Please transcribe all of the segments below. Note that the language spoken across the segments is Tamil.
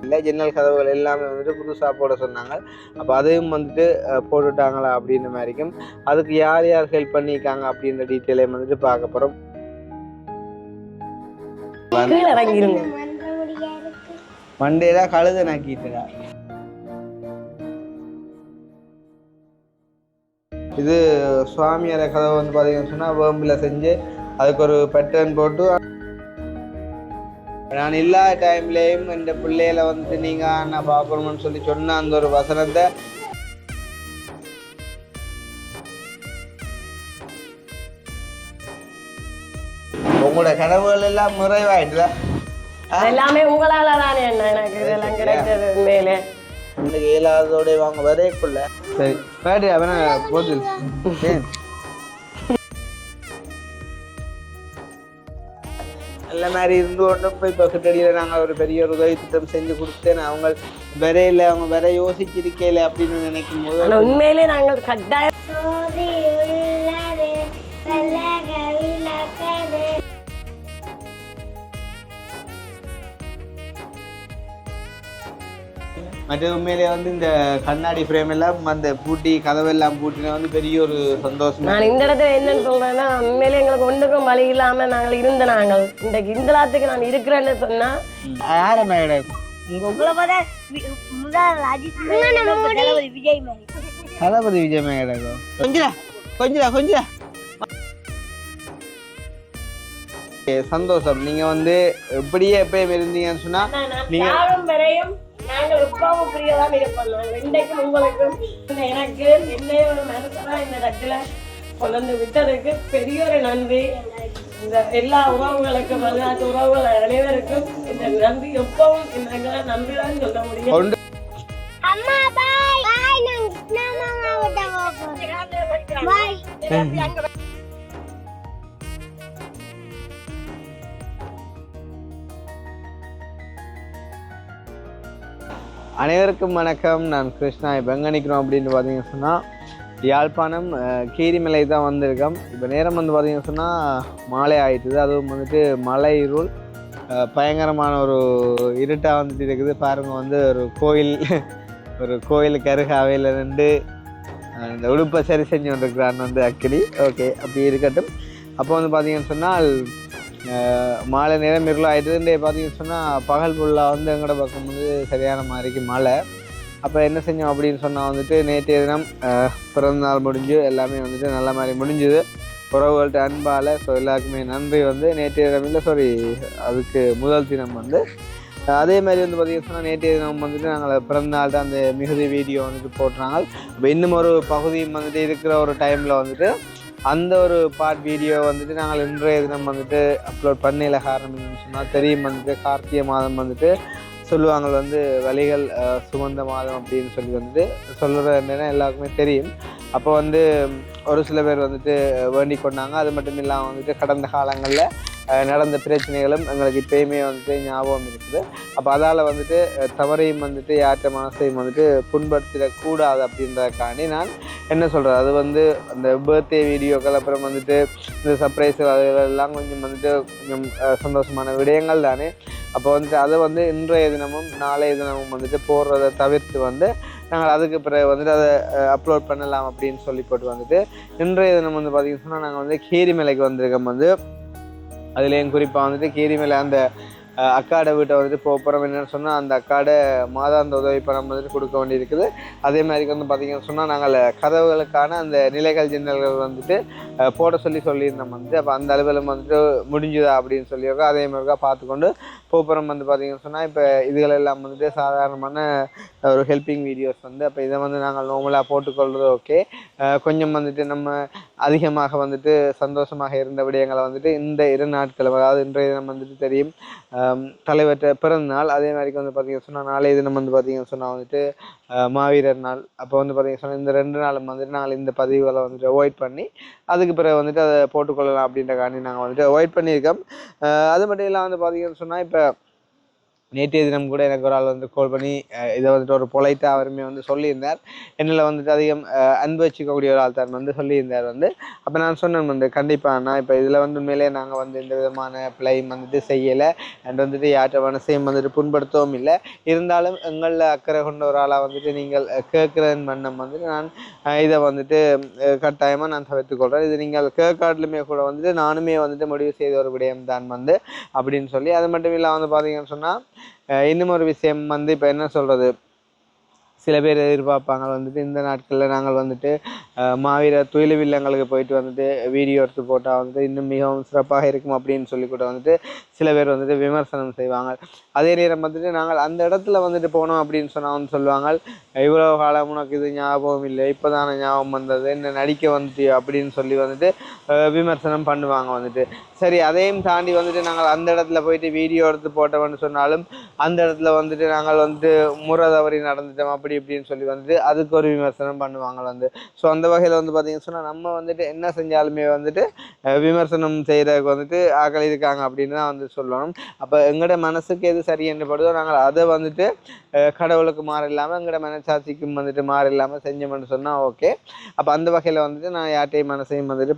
இல்லை ஜன்னல் கதவுகள் எல்லாமே வந்துட்டு புதுசாக போட சொன்னாங்க. அப்போ அதையும் வந்துட்டு போட்டுட்டாங்களா அப்படின்ற மாதிரிக்கும் அதுக்கு யார் யார் ஹெல்ப் பண்ணியிருக்காங்க அப்படின்ற டீட்டெயிலையும் வந்துட்டு பார்க்க போகிறோம். மண்டேல கழுத நாக்கிட்டுடா. இது சுவாமியார கதவை வந்து பார்த்தீங்கன்னு சொன்னால் வேம்பில் செஞ்சு அதுக்கு ஒரு பேட்டர்ன் போட்டு நான் இல்லாத டைம்லேயும் இந்த பிள்ளைகளை வந்துட்டு நீங்கள் நான் பார்க்கணும்னு சொல்லி சொன்ன அந்த ஒரு வசனத்தை உங்களோட கனவுகள் எல்லாம் நிறைவாயிட்டுதா? எல்லாமே உங்களால தானே என்ன எனக்கு இதெல்லாம் கிடைச்சது மேலே இன்னைக்கு ஏழாவதோட வாங்க வரைக்குள்ள சரி பாடி அவனா போது நல்ல மாதிரி இருந்து கொண்டும் போய் பக்கத்தடியில் நாங்கள் ஒரு பெரிய ஒரு உதவி திட்டம் செஞ்சு கொடுத்தேன். அவங்க வரையில அவங்க வர யோசிச்சிருக்கல அப்படின்னு நினைக்கும் போது உண்மையிலே நாங்கள் கட்டாயம் மற்ற உண்மையிலே வந்து இந்த கண்ணாடி ஃப்ரேம் எல்லாம் அந்த பூட்டி கதவெல்லாம் பூட்டினா வந்து பெரிய ஒரு சந்தோஷம். நான் இந்த இடத்துல என்னன்னு சொல்றேன்னா உண்மையிலே எங்களுக்கு ஒன்றுக்கும் வழி இல்லாம நாங்கள் இருந்த நாங்கள் இன்றைக்கு இந்த நாட்டுக்கு நான் இருக்கிறேன்னு சொன்னா யாரும் தளபதி விஜய் மேடம் கொஞ்சம் கொஞ்சம் சந்தோஷம். நீங்க வந்து எப்படியே எப்பயும் இருந்தீங்கன்னு சொன்னா நீங்க நாங்கள் எப்பவும் பிரியதான் இருப்போம். இன்றைக்கும் உங்களுக்கும் எனக்கு என்னைய ஒரு மனசுதான் இந்த இடத்துல கொண்டு விட்டதுக்கு பெரிய ஒரு நன்றி. இந்த எல்லா உறவுகளுக்கும் வரலாற்று உறவுகள் அனைவருக்கும் இந்த நன்றி எப்பவும் எங்களை நன்றிதான் சொல்ல முடியும். அனைவருக்கும் வணக்கம். நான் கிருஷ்ணா. இப்போ எங்கே நிற்கிறோம் அப்படின்னு பார்த்தீங்கன்னு சொன்னால் யாழ்ப்பாணம் கீரிமலை தான் வந்திருக்கோம். இப்போ நேரம் வந்து பார்த்தீங்கன்னு சொன்னால் மாலை ஆகிட்டுது. அதுவும் வந்துட்டு மலை இருள் பயங்கரமான ஒரு இருட்டாக வந்துட்டு இருக்குது. பாருங்க வந்து ஒரு கோயிலுக்கு அருகாவையில் நின்று இந்த உடுப்பை சரி செஞ்சு கொண்டிருக்கிறான் வந்து அக்கினி. ஓகே, அப்படி இருக்கட்டும். அப்போ வந்து பார்த்தீங்கன்னு சொன்னால் மாலை நேரம் இருள் ஆகிட்டு பார்த்தீங்கன்னு சொன்னால் பகல் ஃபுல்லாக வந்து எங்களோட பக்கம் வந்து சரியான மாதிரிக்கு மழை. அப்போ என்ன செஞ்சோம் அப்படின்னு சொன்னால் வந்துட்டு நேற்றைய தினம் பிறந்த நாள் முடிஞ்சு எல்லாமே வந்துட்டு நல்ல மாதிரி முடிஞ்சுது உறவுகள்கிட்ட அன்பால். ஸோ எல்லாருக்குமே நன்றி. வந்து நேற்றைய தினம் இல்லை அதுக்கு முதல் தினம் வந்து அதே மாதிரி வந்து பார்த்தீங்கன்னு சொன்னால் நேற்றைய தினம் வந்துட்டு நாங்கள் பிறந்த நாள் தான் அந்த மிகுதி வீடியோ வந்துட்டு போட்டுறாங்க. இப்போ இன்னும் ஒரு பகுதியும் வந்துட்டு இருக்கிற ஒரு டைமில் வந்துட்டு அந்த ஒரு பார்ட் வீடியோ வந்துட்டு நாங்கள் இன்றைய தினம் வந்துட்டு அப்லோட் பண்ணல. காரணம் என்னன்னு சொன்னால் தெரியும் வந்துட்டு கார்த்திகை மாதம் வந்துட்டு சொல்லுவாங்க வந்து வலிகள் சுமந்த மாதம் அப்படின்னு சொல்லி வந்துட்டு சொல்கிற என்னென்னா எல்லாருக்குமே தெரியும். அப்போ வந்து ஒரு சில பேர் வந்துட்டு வேண்டிக் கொண்டாங்க. அது மட்டும் இல்லாமல் வந்துட்டு கடந்த காலங்களில் நடந்த பிரச்சனைகளும் எங்களுக்கு இப்போயுமே வந்துட்டு ஞாபகம் இருக்குது. அப்போ அதால் வந்துட்டு தவறையும் வந்துட்டு யார்கிட்ட மனசையும் வந்துட்டு புண்படுத்திடக்கூடாது அப்படின்றதுக்காண்டி நான் என்ன சொல்கிறேன், அது வந்து அந்த பர்த்டே வீடியோக்கள் அப்புறம் வந்துட்டு இந்த சர்ப்ரைஸ் அதெல்லாம் கொஞ்சம் வந்துட்டு கொஞ்சம் சந்தோஷமான விடயங்கள் தானே. அப்போ வந்துட்டு அதை வந்து இன்றைய தினமும் நாளைய தினமும் வந்துட்டு போடுறதை தவிர்த்து வந்து நாங்கள் அதுக்கு பிறகு வந்துட்டு அதை அப்லோட் பண்ணலாம் அப்படின்னு சொல்லி போட்டு வந்துட்டு இன்றைய தினம் வந்து பார்த்திங்கன்னு சொன்னால் நாங்கள் வந்து கீரிமலைக்கு வந்திருக்கோம். வந்து அதுலேயும் குறிப்பாக வந்துட்டு கீரிமலை அந்த அக்காடை வீட்டை வந்துட்டு போகிறோம். என்னென்னு சொன்னால் அந்த அக்காடை மாதாந்த உதவி பணம் வந்துட்டு கொடுக்க வேண்டியிருக்குது. அதே மாதிரி வந்து பார்த்திங்கன்னு சொன்னால் நாங்கள் கதவுகளுக்கான அந்த நிலைகள் ஜன்னல்கள் வந்துட்டு போட சொல்லியிருந்தோம். வந்துட்டு அப்போ அந்த அலுவலம் வந்துட்டு முடிஞ்சுதா அப்படின்னு சொல்லியிருக்கோம். அதே மாதிரிக்கா பார்த்துக்கொண்டு போப்புறம் வந்து பார்த்திங்கன்னு சொன்னால் இப்போ இதுகளெல்லாம் வந்துட்டு சாதாரணமான ஒரு ஹெல்பிங் வீடியோஸ் வந்து அப்போ இதை வந்து நாங்கள் நார்மலாக போட்டுக்கொள்வது ஓகே. கொஞ்சம் வந்துட்டு நம்ம அதிகமாக வந்துட்டு சந்தோஷமாக இருந்த விடயங்களை வந்துட்டு இந்த 2 நாட்கள், அதாவது இன்றைய தினம் வந்துட்டு தெரியும் தலைவர்கிட்ட பிறந்த நாள். அதே மாதிரிக்கு வந்து பார்த்திங்கன்னு சொன்னால் நாளைய தினம் வந்து பார்த்திங்கன்னு சொன்னால் வந்துட்டு மாவீரர் நாள். அப்போ வந்து பார்த்திங்கன்னு சொன்னால் இந்த 2 நாளும் வந்துட்டு நாங்கள் இந்த பதிவுகளை வந்துட்டு அவாய்ட் பண்ணி அதுக்கு பிறகு வந்துட்டு அதை போட்டுக்கொள்ளலாம் அப்படின்ற காண்டி நாங்கள் வந்துட்டு அவாய்ட் பண்ணியிருக்கோம். அது மட்டும் இல்லாமல் வந்து பார்த்திங்கன்னு சொன்னால் இப்போ நேற்றைய தினம் கூட எனக்கு ஒரு ஆள் வந்து கால் பண்ணி இதை வந்துட்டு ஒரு பொலைட்டாக அவருமே வந்து சொல்லியிருந்தார். என்னில் வந்துட்டு அதிகம் அன்பு வச்சுக்கக்கூடிய ஒரு ஆள் தான் வந்து சொல்லியிருந்தார் வந்து. அப்போ நான் சொன்னேன் வந்து கண்டிப்பாக நான் இப்போ இதில் வந்து உண்மையிலே நாங்கள் வந்து எந்த விதமான பிழையும் வந்துட்டு செய்யலை அண்ட் வந்துட்டு யார்கிட்ட மனசையும் வந்துட்டு புண்படுத்தவும் இல்லை. இருந்தாலும் எங்களில் அக்கறை கொண்ட ஒரு ஆளாக வந்துட்டு நீங்கள் கேட்குறதன் வண்ணம் வந்துட்டு நான் இதை வந்துட்டு கட்டாயமாக நான் தவிர்த்துக்கொள்கிறேன். இது நீங்கள் கேட்காட்டிலுமே கூட வந்துட்டு நானுமே வந்துட்டு முடிவு செய்த ஒரு விடயம் தான் வந்து அப்படின்னு சொல்லி, அது மட்டும் இல்லை வந்து பார்த்தீங்கன்னு சொன்னால் இன்னும் ஒரு விஷயம் வந்து இப்போ என்ன சொல்கிறது, சில பேர் எதிர்பார்ப்பாங்க வந்துட்டு இந்த நாட்களில் நாங்கள் வந்துட்டு மாவீரர் துயிலுவில்லங்களுக்கு இல்லங்களுக்கு போயிட்டு வந்துட்டு வீடியோ எடுத்து போட்டால் வந்துட்டு இன்னும் மிகவும் சிறப்பாக இருக்கும் அப்படின்னு சொல்லி கூட வந்துட்டு சில பேர் வந்துட்டு விமர்சனம் செய்வாங்க. அதே நேரம் வந்துட்டு நாங்கள் அந்த இடத்துல வந்துட்டு போனோம் அப்படின்னு சொன்னால் வந்து சொல்லுவாங்க, இவ்வளோ காலம் உனக்கு இது ஞாபகம் இல்லை, இப்போ தானே ஞாபகம் வந்தது, என்ன நடிக்க வந்துட்டு அப்படின்னு சொல்லி வந்துட்டு விமர்சனம் பண்ணுவாங்க வந்துட்டு. சரி, அதையும் தாண்டி வந்துட்டு நாங்கள் அந்த இடத்துல போயிட்டு வீடியோ எடுத்து போட்டோம்னு சொன்னாலும் அந்த இடத்துல வந்துட்டு நாங்கள் வந்துட்டு முறை தவறி நடந்துட்டோம் அப்படி இப்படின்னு சொல்லி வந்துட்டு அதுக்கு ஒரு விமர்சனம் பண்ணுவாங்க வந்து. ஸோ அந்த வகையில் வந்து பார்த்தீங்கன்னு சொன்னால் நம்ம வந்துட்டு என்ன செஞ்சாலுமே வந்துட்டு விமர்சனம் செய்கிறதுக்கு வந்துட்டு ஆக்கள் இருக்காங்க அப்படின்னு தான் வந்து சொல்லணும். அப்போ எங்களோட மனசுக்கு எது சரி என்று படுதோ நாங்கள் அதை வந்துட்டு கடவுளுக்கு மாற இல்லாமல் எங்களோட மனசாட்சிக்கும் வந்துட்டு மாற இல்லாமல் செஞ்சோம்னு சொன்னால் ஓகே. அப்போ அந்த வகையில் வந்துட்டு நான் யார்ட்டையும் மனசையும் வந்துட்டு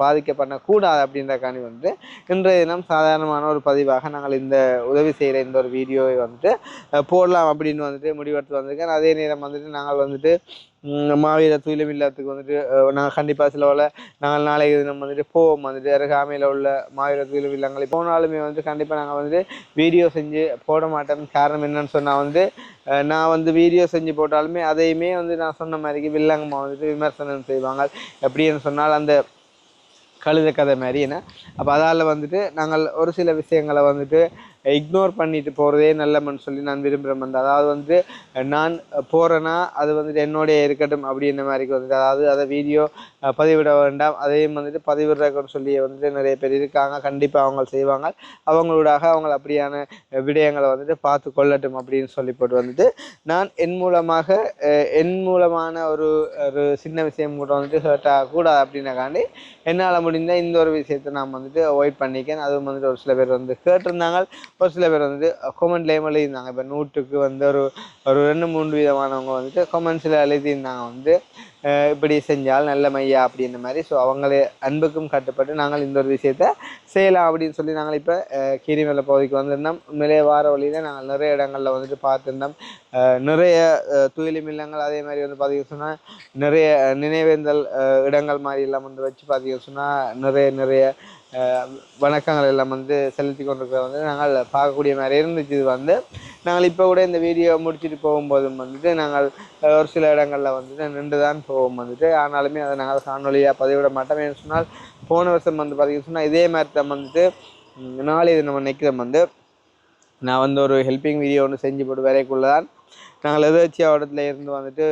பாதிக்க பண்ணக்கூடாது அப்படின்றக்காண்டி வந்துட்டு இன்றைய தினம் சாதாரணமான ஒரு பதிவாக நாங்கள் இந்த உதவி செய்கிற இந்த ஒரு வீடியோவை வந்துட்டு போடலாம் அப்படின்னு வந்துட்டு முடிவெடுத்து வந்திருக்கேன். அதே நேரம் வந்துட்டு நாங்கள் வந்துட்டு மாவீரர் துயிலுமில்லத்துக்கு வந்துட்டு நாங்கள் கண்டிப்பாக சிலவில் நாங்கள் நாளைக்கு தினம் வந்துட்டு போவோம் வந்துட்டு அருகாமையில் உள்ள மாவீரர் துயிலுமில்லங்களை போனாலுமே வந்துட்டு கண்டிப்பாக நாங்கள் வந்துட்டு வீடியோ செஞ்சு போட மாட்டோம். காரணம் என்னன்னு சொன்னால் வந்து நான் வந்து வீடியோ செஞ்சு போட்டாலுமே அதையுமே வந்து நான் சொன்ன மாதிரிக்கு வில்லங்கம்மா வந்துட்டு விமர்சனம் செய்வாங்க. எப்படின்னு சொன்னால் அந்த கழுத கதை மாதிரி என்ன. அப்போ அதால் வந்துட்டு நாங்கள் ஒரு சில விஷயங்களை வந்துட்டு இக்னோர் பண்ணிட்டு போகிறதே நல்லமன்னு சொல்லி நான் விரும்புகிறேன் வந்து. அதாவது வந்து நான் போகிறேன்னா அது வந்துட்டு என்னோடைய இருக்கட்டும் அப்படின்ற மாதிரிக்கு வந்துட்டு, அதாவது அதை வீடியோ பதிவிட வேண்டாம் அதையும் வந்துட்டு பதிவிடுறக்குன்னு சொல்லி வந்துட்டு நிறைய பேர் இருக்காங்க. கண்டிப்பாக அவங்க செய்வாங்க. அவங்களோடாக அவங்க அப்படியான விடயங்களை வந்துட்டு பார்த்து கொள்ளட்டும் அப்படின்னு சொல்லி போட்டு வந்துட்டு நான் என் மூலமான ஒரு சின்ன விஷயம் கூட வந்துட்டு ஹர்ட் ஆகக்கூடாது அப்படின்னாக்காண்டி என்னால் முடிந்த இந்த ஒரு விஷயத்தை நான் வந்துட்டு அவாய்ட் பண்ணிக்கேன். அதுவும் வந்துட்டு ஒரு சில பேர் வந்து கேட்டிருந்தாங்க, ஒரு சில பேர் வந்துட்டு கொமெண்ட்லேயும் எழுதியிருந்தாங்க. இப்போ 100க்கு வந்து ஒரு 2-3 விதமானவங்க வந்துட்டு கொமெண்ட்ஸில் எழுதியிருந்தாங்க வந்து இப்படி செஞ்சால் நல்ல மையா அப்படின்ற மாதிரி. ஸோ அவங்களே அன்புக்கும் கட்டுப்பட்டு நாங்கள் இந்த ஒரு விஷயத்த செய்யலாம் அப்படின்னு சொல்லி நாங்கள் இப்போ கீரிமலை பகுதிக்கு வந்திருந்தோம். உண்மையிலேயே வார வழியில் நாங்கள் நிறைய இடங்களில் வந்துட்டு பார்த்துருந்தோம். நிறைய துயிலுமில்லங்கள் அதே மாதிரி வந்து பார்த்தீங்கன்னு சொன்னால் நிறைய நினைவேந்தல் இடங்கள் மாதிரி எல்லாம் வந்து வச்சு பார்த்தீங்கன்னு சொன்னால் நிறைய வணக்கங்கள் எல்லாம் வந்து செலுத்தி கொண்டிருக்கிறத வந்து நாங்கள் பார்க்கக்கூடிய மாதிரி இருந்துச்சு. இது வந்து நாங்கள் இப்போ கூட இந்த வீடியோ முடிச்சுட்டு போகும்போதும் வந்துட்டு நாங்கள் ஒரு சில இடங்களில் வந்துட்டு நின்று தான் போவோம் வந்துட்டு. ஆனாலுமே அதை நாங்கள் காணொலியாக பதிவிட மாட்டோம். ஏன்னு சொன்னால் போன வருஷம் வந்து பார்த்தீங்கன்னு சொன்னால் இதே மாதிரி தான் வந்துட்டு நாளை இது நம்ம நிற்கிறோம் வந்து நான் வந்து ஒரு ஹெல்பிங் வீடியோ ஒன்று செஞ்சு போட்டு வரைக்குள்ள தான் நாங்கள் எதாச்சியாக இடத்துல இருந்து வந்துட்டு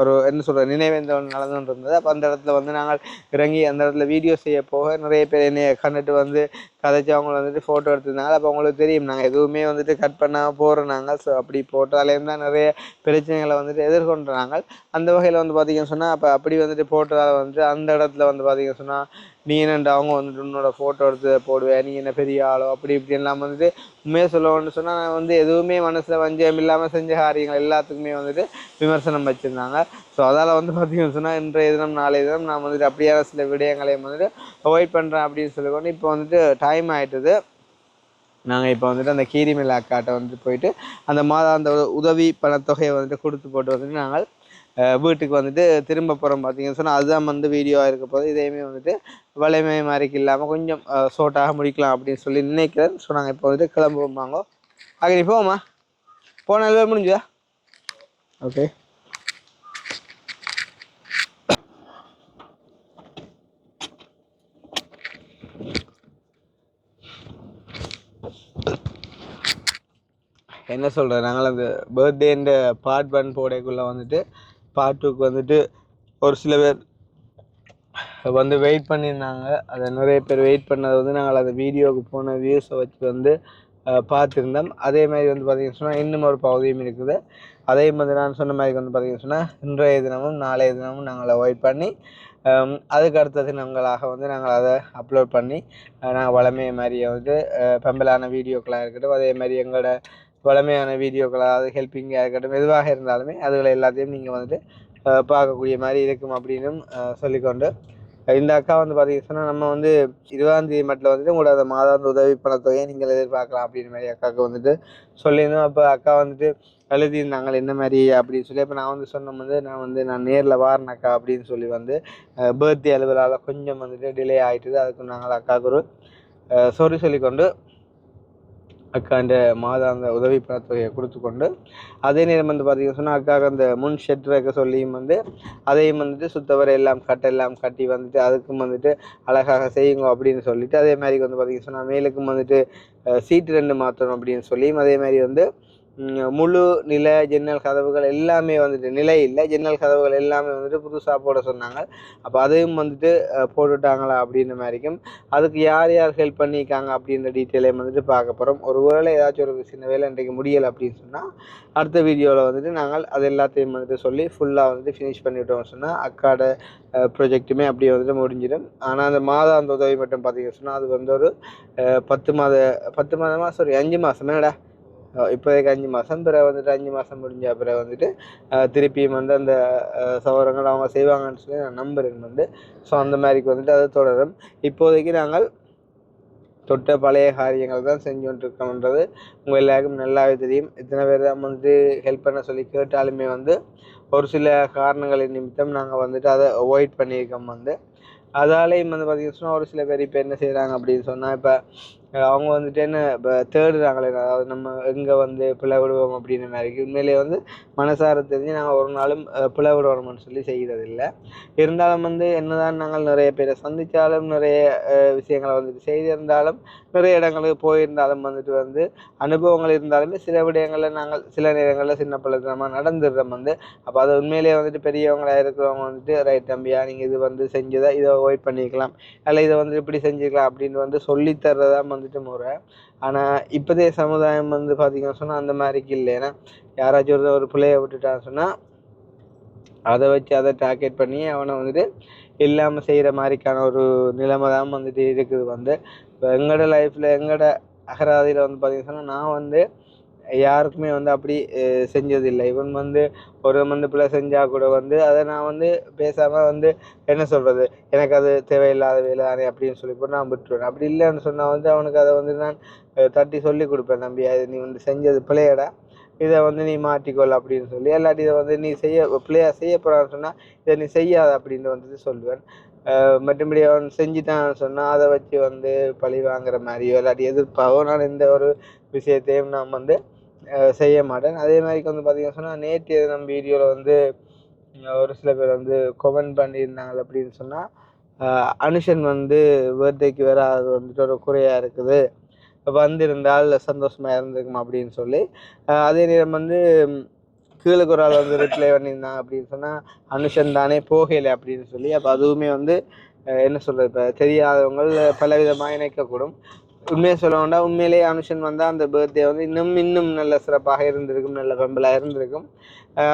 ஒரு என்ன சொல்கிற நினைவேந்தல் நடந்துகிட்டு இருந்தது. அப்போ அந்த இடத்துல வந்து நாங்கள் இறங்கி அந்த இடத்துல வீடியோ செய்ய போக நிறைய பேர் என்னைய கண்டுட்டு வந்து கதைச்சி அவங்கள வந்துட்டு ஃபோட்டோ எடுத்திருந்தாங்க. அப்போ அவங்களுக்கு தெரியும் நாங்கள் எதுவுமே வந்துட்டு கட் பண்ணாமல் போகிறோம் நாங்கள். ஸோ அப்படி போட்டாலேருந்து தான் நிறைய பிரச்சனைகளை வந்துட்டு எதிர்கொண்டுறாங்க. அந்த வகையில் வந்து பார்த்திங்கன்னு சொன்னால் அப்போ அப்படி வந்துட்டு போட்டதால் வந்துட்டு அந்த இடத்துல வந்து பார்த்திங்கன்னு சொன்னால் நீ என்னண்டு அவங்க வந்துட்டு உன்னோட ஃபோட்டோ எடுத்து போடுவேன், நீ என்ன பெரிய ஆளோ அப்படி இப்படி எல்லாம் வந்துட்டு உண்மையாக சொல்லுவோன்னு சொன்னால் நான் வந்து எதுவுமே மனசில் வஞ்சம் இல்லாமல் செஞ்ச காரியங்கள் எல்லாத்துக்குமே வந்துட்டு விமர்சனம் வச்சுருந்தாங்க. ஸோ அதால் வந்து பார்த்திங்கன்னு சொன்னால் இன்றைய தினம் நாளைய தினம் நான் வந்துட்டு அப்படியான சில விடயங்களையும் வந்துட்டு அவாய்ட் பண்ணுறேன் அப்படின்னு சொல்லிக்கொண்டு இப்போ வந்துட்டு டைம் ஆகிட்டுது. நாங்கள் இப்போ வந்துட்டு அந்த கீரிமலை அக்காட்டை வந்துட்டு போயிட்டு அந்த அந்த உதவி பணத்தொகையை வந்துட்டு கொடுத்து போட்டு வந்துட்டு நாங்கள் வீட்டுக்கு வந்துட்டு திரும்ப போகிறோம். பார்த்தீங்கன்னு சொன்னால் அதுதான் வந்து வீடியோவாக இருக்க போது. இதையுமே வந்துட்டு வலைமை மாதிரிக்கு இல்லாமல் கொஞ்சம் ஷோர்ட்டாக முடிக்கலாம் அப்படின்னு சொல்லி நினைக்கிறேன். ஸோ நாங்கள் இப்போ வந்துட்டு கிளம்புவோம்பாங்க. ஆக நீ போவோம்மா, போன வேலை முடிஞ்சுதா? ஓகே. என்ன சொல்கிறேன், நாங்கள் அந்த பர்த்டேன்ற பார்ட் 1 போடைக்குள்ளே வந்துட்டு பார்ட் 2க்கு வந்துட்டு ஒரு சில பேர் வந்து வெயிட் பண்ணியிருந்தாங்க. அதை நிறைய பேர் வெயிட் பண்ணதை வந்து நாங்கள் அந்த வீடியோவுக்கு போன வியூஸை வச்சு வந்து பார்த்துருந்தோம். அதே மாதிரி வந்து பார்த்திங்கன்னு சொன்னால் இன்னும் ஒரு பகுதியும் இருக்குது. அதையும் வந்து நான் சொன்ன மாதிரி வந்து பார்த்திங்கன்னு சொன்னால் இன்றைய தினமும் நாளைய தினமும் நாங்கள் அவாய்ட் பண்ணி அதுக்கு அடுத்த தினங்களாக வந்து நாங்கள் அதை அப்லோட் பண்ணி நாங்கள் வளமைய மாதிரியே வந்து பெம்பலான வீடியோக்களாக இருக்கட்டும், அதே மாதிரி எங்களோட வளமையான வீடியோக்களாக, அது ஹெல்ப்பிங்காக இருக்கட்டும், எதுவாக இருந்தாலுமே அதுகளை எல்லாத்தையும் நீங்கள் வந்துட்டு பார்க்கக்கூடிய மாதிரி இருக்கும் அப்படின்னும் சொல்லிக்கொண்டு, இந்த அக்கா வந்து பார்த்தீங்கன்னா நம்ம வந்து 20ஆம் தேதி மட்டும் வந்துட்டு உங்களோட அந்த மாதாந்த உதவி பணத்தொகையை நீங்கள் எதிர்பார்க்கலாம் அப்படின்னு மாதிரி அக்காவுக்கு வந்துட்டு சொல்லியிருந்தோம். அப்போ அக்கா வந்துட்டு எழுதியிருந்தாங்க என்ன மாதிரி அப்படின்னு சொல்லி. அப்போ நான் வந்து சொன்ன வந்து நான் நேரில் வாரேன் அக்கா அப்படின்னு சொல்லி வந்து பர்த்டே அலுவலால் கொஞ்சம் வந்துட்டு டிலே ஆகிட்டுது. அதுக்கு நாங்கள் அக்காவுக்கு ஒரு சாரி சொல்லிக்கொண்டு அக்காண்ட மாதாந்த உதவி பணத்தொகையை கொடுத்து கொண்டு, அதே நேரம் வந்து பார்த்தீங்கன்னா சொன்னால் அக்காவுக்கு அந்த முன் ஷெட் வைக்க சொல்லியும் வந்து அதையும் வந்துட்டு சுத்தவரை எல்லாம் கட்டி வந்துட்டு அதுக்கும் வந்துட்டு அழகாக செய்யுங்க அப்படின்னு சொல்லிட்டு, அதே மாதிரி வந்து பார்த்தீங்கன்னா சொன்னால் மேலுக்கும் வந்துட்டு சீட்டு 2 மாற்றணும் அப்படின்னு சொல்லியும், அதே மாதிரி வந்து முழு நில ஜன்னல் கதவுகள் எல்லாமே வந்துட்டு நிலை இல்லை ஜன்னல் கதவுகள் எல்லாமே வந்துட்டு புதுசாக போட சொன்னாங்க. அப்போ அதையும் வந்துட்டு போட்டுட்டாங்களா அப்படின்ற மாதிரிக்கும், அதுக்கு யார் யார் ஹெல்ப் பண்ணியிருக்காங்க அப்படின்ற டீட்டெயிலையும் வந்துட்டு பார்க்க போகிறோம். ஒருவேளை ஏதாச்சும் ஒரு சின்ன வேலை இன்றைக்கு முடியலை அப்படின்னு சொன்னால் அடுத்த வீடியோவில் வந்துட்டு நாங்கள் அது எல்லாத்தையும் வந்துட்டு சொல்லி ஃபுல்லாக வந்துட்டு ஃபினிஷ் பண்ணிவிட்டோம்னு சொன்னால் அக்காட ப்ரொஜெக்ட்டுமே அப்படியே வந்துட்டு முடிஞ்சிடும். ஆனால் அந்த மாதம் உதவி மட்டும் பார்த்தீங்கன்னு சொன்னால் அது வந்து ஒரு 10 மாதமாக 5 மாதம் என்னடா இப்போதைக்கு 5 மாதம், பிறகு வந்துட்டு 5 மாதம் முடிஞ்ச பிறகு வந்துட்டு திருப்பியும் வந்து அந்த சவரங்கள் அவங்க செய்வாங்கன்னு சொல்லி நான் நம்புறேன் வந்து. ஸோ அந்த மாதிரிக்கு வந்துட்டு அது தொடரும். இப்போதைக்கு நாங்கள் தொட்ட பழைய காரியங்கள் தான் செஞ்சு கொண்டிருக்கோம்ன்றது உங்கள் எல்லாருக்கும் நல்லாவே தெரியும். எத்தனை பேர் தான் வந்துட்டு ஹெல்ப் பண்ண சொல்லி கேட்டாலுமே வந்து ஒரு சில காரணங்களின் நிமித்தம் நாங்கள் வந்துட்டு அதை அவாய்ட் பண்ணியிருக்கோம் வந்து. அதாலேயும் வந்து பார்த்தீங்கன்னா சொன்னால் ஒரு சில பேர் இப்போ என்ன செய்கிறாங்க அப்படின்னு சொன்னால், இப்போ அவங்க வந்துட்டு என்ன இப்போ தேடுறாங்களே, அதாவது நம்ம எங்கே வந்து பிழை விடுவோம் அப்படின்ற மாதிரி. உண்மையிலேயே வந்து மனசார தெரிஞ்சு நாங்கள் ஒரு நாளும் பிழை விடுவோம்னு சொல்லி செய்கிறதில்லை. இருந்தாலும் வந்து என்னதான் நாங்கள் நிறைய பேரை சந்தித்தாலும் நிறைய விஷயங்களை வந்துட்டு செய்திருந்தாலும் நிறைய இடங்களுக்கு போயிருந்தாலும் வந்துட்டு வந்து அனுபவங்கள் இருந்தாலுமே சில விடயங்களில் நாங்கள் சில நேரங்களில் சின்ன பிள்ளைத்தனமாக நடந்துடுறோம் வந்து. அப்போ அது உண்மையிலேயே வந்துட்டு பெரியவங்களாக இருக்கிறவங்க வந்துட்டு ரைட் தம்பியா நீங்கள் இது வந்து செஞ்சதை இதை அவாய்ட் பண்ணிக்கலாம், அல்ல இதை வந்து இப்படி செஞ்சுக்கலாம் அப்படின்னு வந்து சொல்லித்தர்றதான் வந்துட்டு முறை. ஆனால் இப்போதைய சமுதாயம் வந்து பார்த்தீங்கன்னு சொன்னால் அந்த மாதிரிக்கு இல்லை. ஏன்னா யாராச்சும் ஒரு பிள்ளையை விட்டுட்டான்னு சொன்னால் அதை வச்சு அதை டார்கெட் பண்ணி அவனை வந்துட்டு இல்லாமல் செய்கிற மாதிரிக்கான ஒரு நிலைமை தான் வந்துட்டு இருக்குது வந்து. இப்போ எங்களோட லைஃப்பில் எங்களோட அகராதியில் வந்து பார்த்தீங்கன்னா நான் வந்து யாருக்குமே வந்து அப்படி செஞ்சதில்லை. இவன் வந்து ஒரு வந்து பிள்ளை செஞ்சால் கூட வந்து அதை நான் வந்து பேசாமல் வந்து என்ன சொல்கிறது, எனக்கு அது தேவையில்லாத வேலை தானே அப்படின்னு சொல்லி போட்டு நான் விட்டுருவேன். அப்படி இல்லைன்னு சொன்னால் வந்து அவனுக்கு அதை வந்து நான் தட்டி சொல்லி கொடுப்பேன், தம்பி அது நீ வந்து செஞ்சது பிள்ளையடா, இதை வந்து நீ மாற்றிக்கொள் அப்படின்னு சொல்லி. இல்லாட்டி இதை வந்து நீ பிள்ளையா செய்ய போகிறான்னு சொன்னால் இதை நீ செய்யாத அப்படின்னு வந்துட்டு சொல்லுவேன். மற்றபடி அவன் செஞ்சுட்டான்னு சொன்னால் அதை வச்சு வந்து பழி வாங்குற மாதிரியோ இல்லாட்டி எதிர்ப்பாகவோ நான் எந்த ஒரு விஷயத்தையும் நான் வந்து செய்ய மாட்டேன். அதே மாதிரி வந்து பார்த்தீங்கன்னா சொன்னால் நேற்று நம்ம வீடியோவில் வந்து ஒரு சில பேர் வந்து கமெண்ட் பண்ணியிருந்தாங்க அப்படின்னு சொன்னால், அனுஷன் வந்து பர்த்டேக்கு வேற அது வந்துட்டு ஒரு குறையாக இருக்குது, வந்திருந்தால் சந்தோஷமாக இருந்திருக்குமா அப்படின்னு சொல்லி. அதே நேரம் வந்து கீழே ஒரு ஆள் வந்து ரிப்ளை பண்ணியிருந்தாங்க அப்படின்னு சொன்னால் அனுஷன் தானே போகலை அப்படின்னு சொல்லி. அப்போ அதுவுமே வந்து என்ன சொல்கிறது, இப்போ தெரியாதவங்க பலவிதமாக இணைக்கக்கூடும். உண்மையை சொல்ல வேண்டாம், உண்மையிலேயே அனுஷன் வந்தால் அந்த பர்த்டே வந்து இன்னும் நல்ல சிறப்பாக இருந்திருக்கும், நல்ல கம்பலாக இருந்திருக்கும்.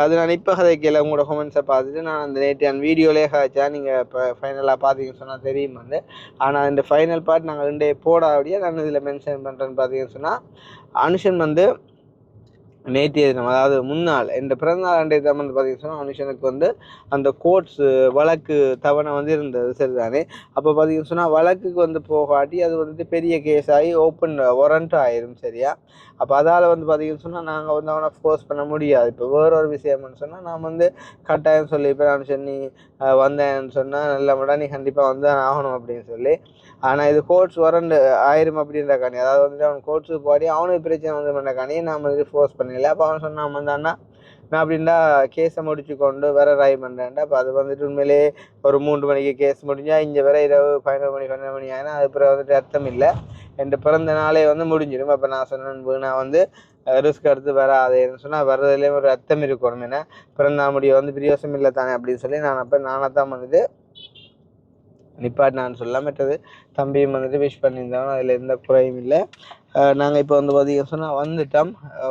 அது நான் இப்போ கதைக்கல உங்களோட கமெண்ட்ஸை பார்த்துட்டு நான் அந்த நேற்று வீடியோலேயே கதைச்சா நீங்கள் இப்போ ஃபைனலாக பார்த்தீங்கன்னு சொன்னால் தெரியும் வந்து. ஆனால் இந்த ஃபைனல் பார்ட் நாங்கள் 2 போடாதபடியே நான் இதில் மென்ஷன் பண்ணுறேன்னு பார்த்தீங்கன்னு சொன்னால், அனுஷன் வந்து நேற்றைய தினம் அதாவது முன்னாள் என் பிறந்தநாள் அன்றைய தினம் வந்து பார்த்தீங்கன்னா அனுஷனுக்கு வந்து அந்த கோர்ட்ஸ் வழக்கு தவணை வந்து இருந்தது சரிதானே. அப்போ பார்த்தீங்கன்னு சொன்னால் வழக்குக்கு வந்து போகாட்டி அது வந்துட்டு பெரிய கேஸ் ஆகி ஓப்பன் வாரண்ட் ஆயிரும் சரியா. அப்போ அதால் வந்து பார்த்தீங்கன்னு சொன்னால் நாங்கள் வந்து அவனை ஃபோர்ஸ் பண்ண முடியாது. இப்போ வேற ஒரு விஷயம்னு சொன்னால் நான் வந்து கட்டாயம் சொல்லியிருப்பேன், அனுஷன் நீ வந்தேன்னு சொன்னால் நல்ல முடா நீ கண்டிப்பாக வந்து ஆகணும் அப்படின்னு சொல்லி. ஆனால் இது கோர்ட்ஸ் வரண்டு ஆயிரம் அப்படின்ற காணி, அதாவது வந்துட்டு அவன் கோர்ட்ஸுக்கு போடி அவனுக்கு பிரச்சனை வந்து பண்ண காணி நான் வந்துட்டு ஃபோர்ஸ் பண்ணல. அப்போ அவன் சொன்னான் வந்தான்னா நான் அப்படின்டா கேஸை முடிச்சு கொண்டு வேற ட்ரை பண்ணுறேன்டா. அப்போ அது வந்துட்டு உண்மையிலேயே ஒரு 3 மணிக்கு கேஸ் முடிஞ்சால் இங்கே வேற இரவு 11 மணி 12 மணி ஆகினா அது பிறகு வந்துட்டு அர்த்தம் இல்லை, என் பிறந்த நாளே வந்து முடிஞ்சிடும். அப்போ நான் சொன்னேன் நான் வந்து ரிஸ்க் எடுத்து வராதேன்னு சொன்னால் வர்றதுலேயும் ஒரு அர்த்தம் இருக்கணும், ஏன்னா பிறந்த முடிய வந்து பிரியோசம் இல்லை தானே அப்படின்னு சொல்லி நான் அப்போ நானாக தான் வந்துட்டு நிப்பாட்டினான்னு சொல்ல மற்றது தம்பியும் வந்துட்டு விஷ் பண்ணியிருந்தாங்க, அதில் எந்த குறையும் இல்லை. நாங்கள் இப்போ வந்து பார்த்தீங்கன்னா சொன்னால் வந்துட்டோம்.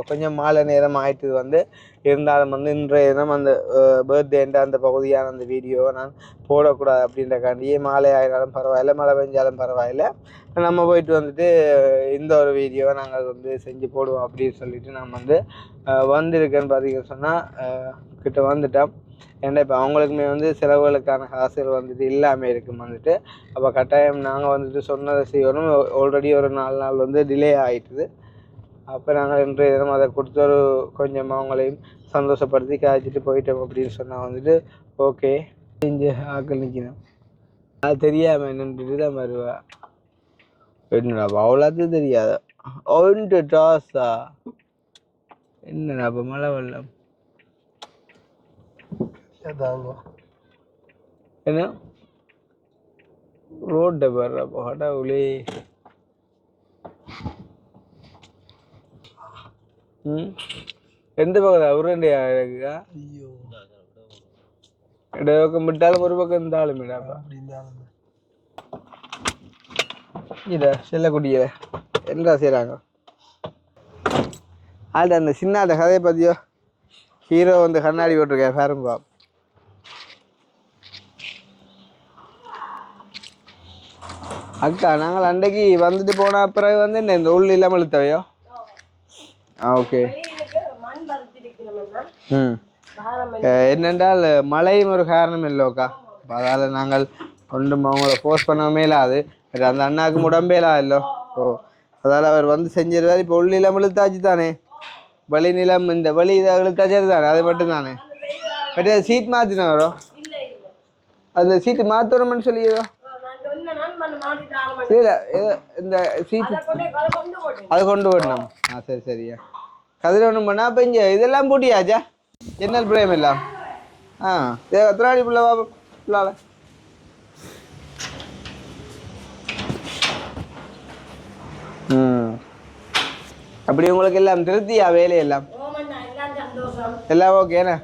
கொஞ்சம் மாலை நேரம் ஆயிட்டு வந்து இருந்தாலும் வந்து இன்றைய தினம் அந்த பர்த்டேன்ற அந்த பகுதியான அந்த வீடியோவை நான் போடக்கூடாது அப்படின்றக்காண்டியே மாலை ஆகினாலும் பரவாயில்ல, மழை பெஞ்சாலும் பரவாயில்ல, நம்ம போயிட்டு வந்துட்டு இந்த ஒரு வீடியோவை நாங்கள் வந்து செஞ்சு போடுவோம் அப்படின்னு சொல்லிட்டு நான் வந்து வந்திருக்கேன்னு பார்த்தீங்கன்னு சொன்னால் கிட்ட வந்துட்டோம். ஏன்னா இப்போ அவங்களுக்குமே வந்து செலவுகளுக்கான காசுகள் வந்துட்டு இல்லாமல் இருக்கும் வந்துட்டு. அப்போ கட்டாயம் நாங்கள் வந்துட்டு சொன்னதை செய்யணும். ஆல்ரெடி ஒரு 4 நாள் வந்து டிலே ஆகிட்டுது. அப்போ நாங்கள் இன்றைய தினம் அதை கொடுத்து ஒரு கொஞ்சம் அவங்களையும் சந்தோஷப்படுத்தி காய்ச்சிட்டு போயிட்டோம் அப்படின்னு சொன்னால் வந்துட்டு ஓகே. இங்கே ஆக்கள் நிற்கணும், அது தெரியாமல் என்னன்ட்டு தான் வருவா. என்னடா அவ்வளோத்துக்கு தெரியாது ஒன்று டாஸா என்னடா அப்போ மழை வெள்ளம் என்ன ரோட்டை வர்றப்போ கடவுளே. எந்த பக்கம் உருண்டையா இருக்குக்கா? ரெண்டு பக்கம் விட்டாலும் ஒரு பக்கம் இருந்தாலும் இத செல்லக்குடிய என்ன செய்யறாங்க. அது அந்த சின்ன அந்த கதையை பத்தியோ ஹீரோ வந்து கண்ணாடி போட்டிருக்கேன் பாருங்க. அக்கா நாங்கள் அன்றைக்கு வந்துட்டு போன பிறகு வந்து என்ன இந்த உள்ள இல்லாமல் இழுத்தவையோ? ஓகே. என்னென்றால் மழையும் ஒரு காரணம் இல்லைக்கா. அதால் நாங்கள் ஒன்றும் அவங்கள ஃபோர்ஸ் பண்ணவே இல்லாது. அந்த அண்ணாவுக்கு உடம்பேலா இல்லோ. ஓ அதால் அவர் வந்து செஞ்சிருவார். இப்போ உள்ள இல்லாமல் இழுத்தாச்சு தானே, வழி நிலம் இந்த வழி இதை இழுத்தாச்சு தானே, அது மட்டும் தானே. பட் சீட் மாற்றினா வரும், அந்த சீட்டு மாற்றணும்னு சொல்லியதோ இல்லை இந்த சீட்டு அதை கொண்டு போடணும். சரி சரியா கதிர ஒன்றும் பண்ணா. அப்போ இங்கே இதெல்லாம் போட்டியாச்சா ஜன்னல் பிரேம் எல்லாம்? எத்தனாடி பிள்ளைவா பிள்ளால? அப்படி உங்களுக்கு எல்லாம் திருப்தியா வேலையெல்லாம்? எல்லாம் ஓகேண்ணா.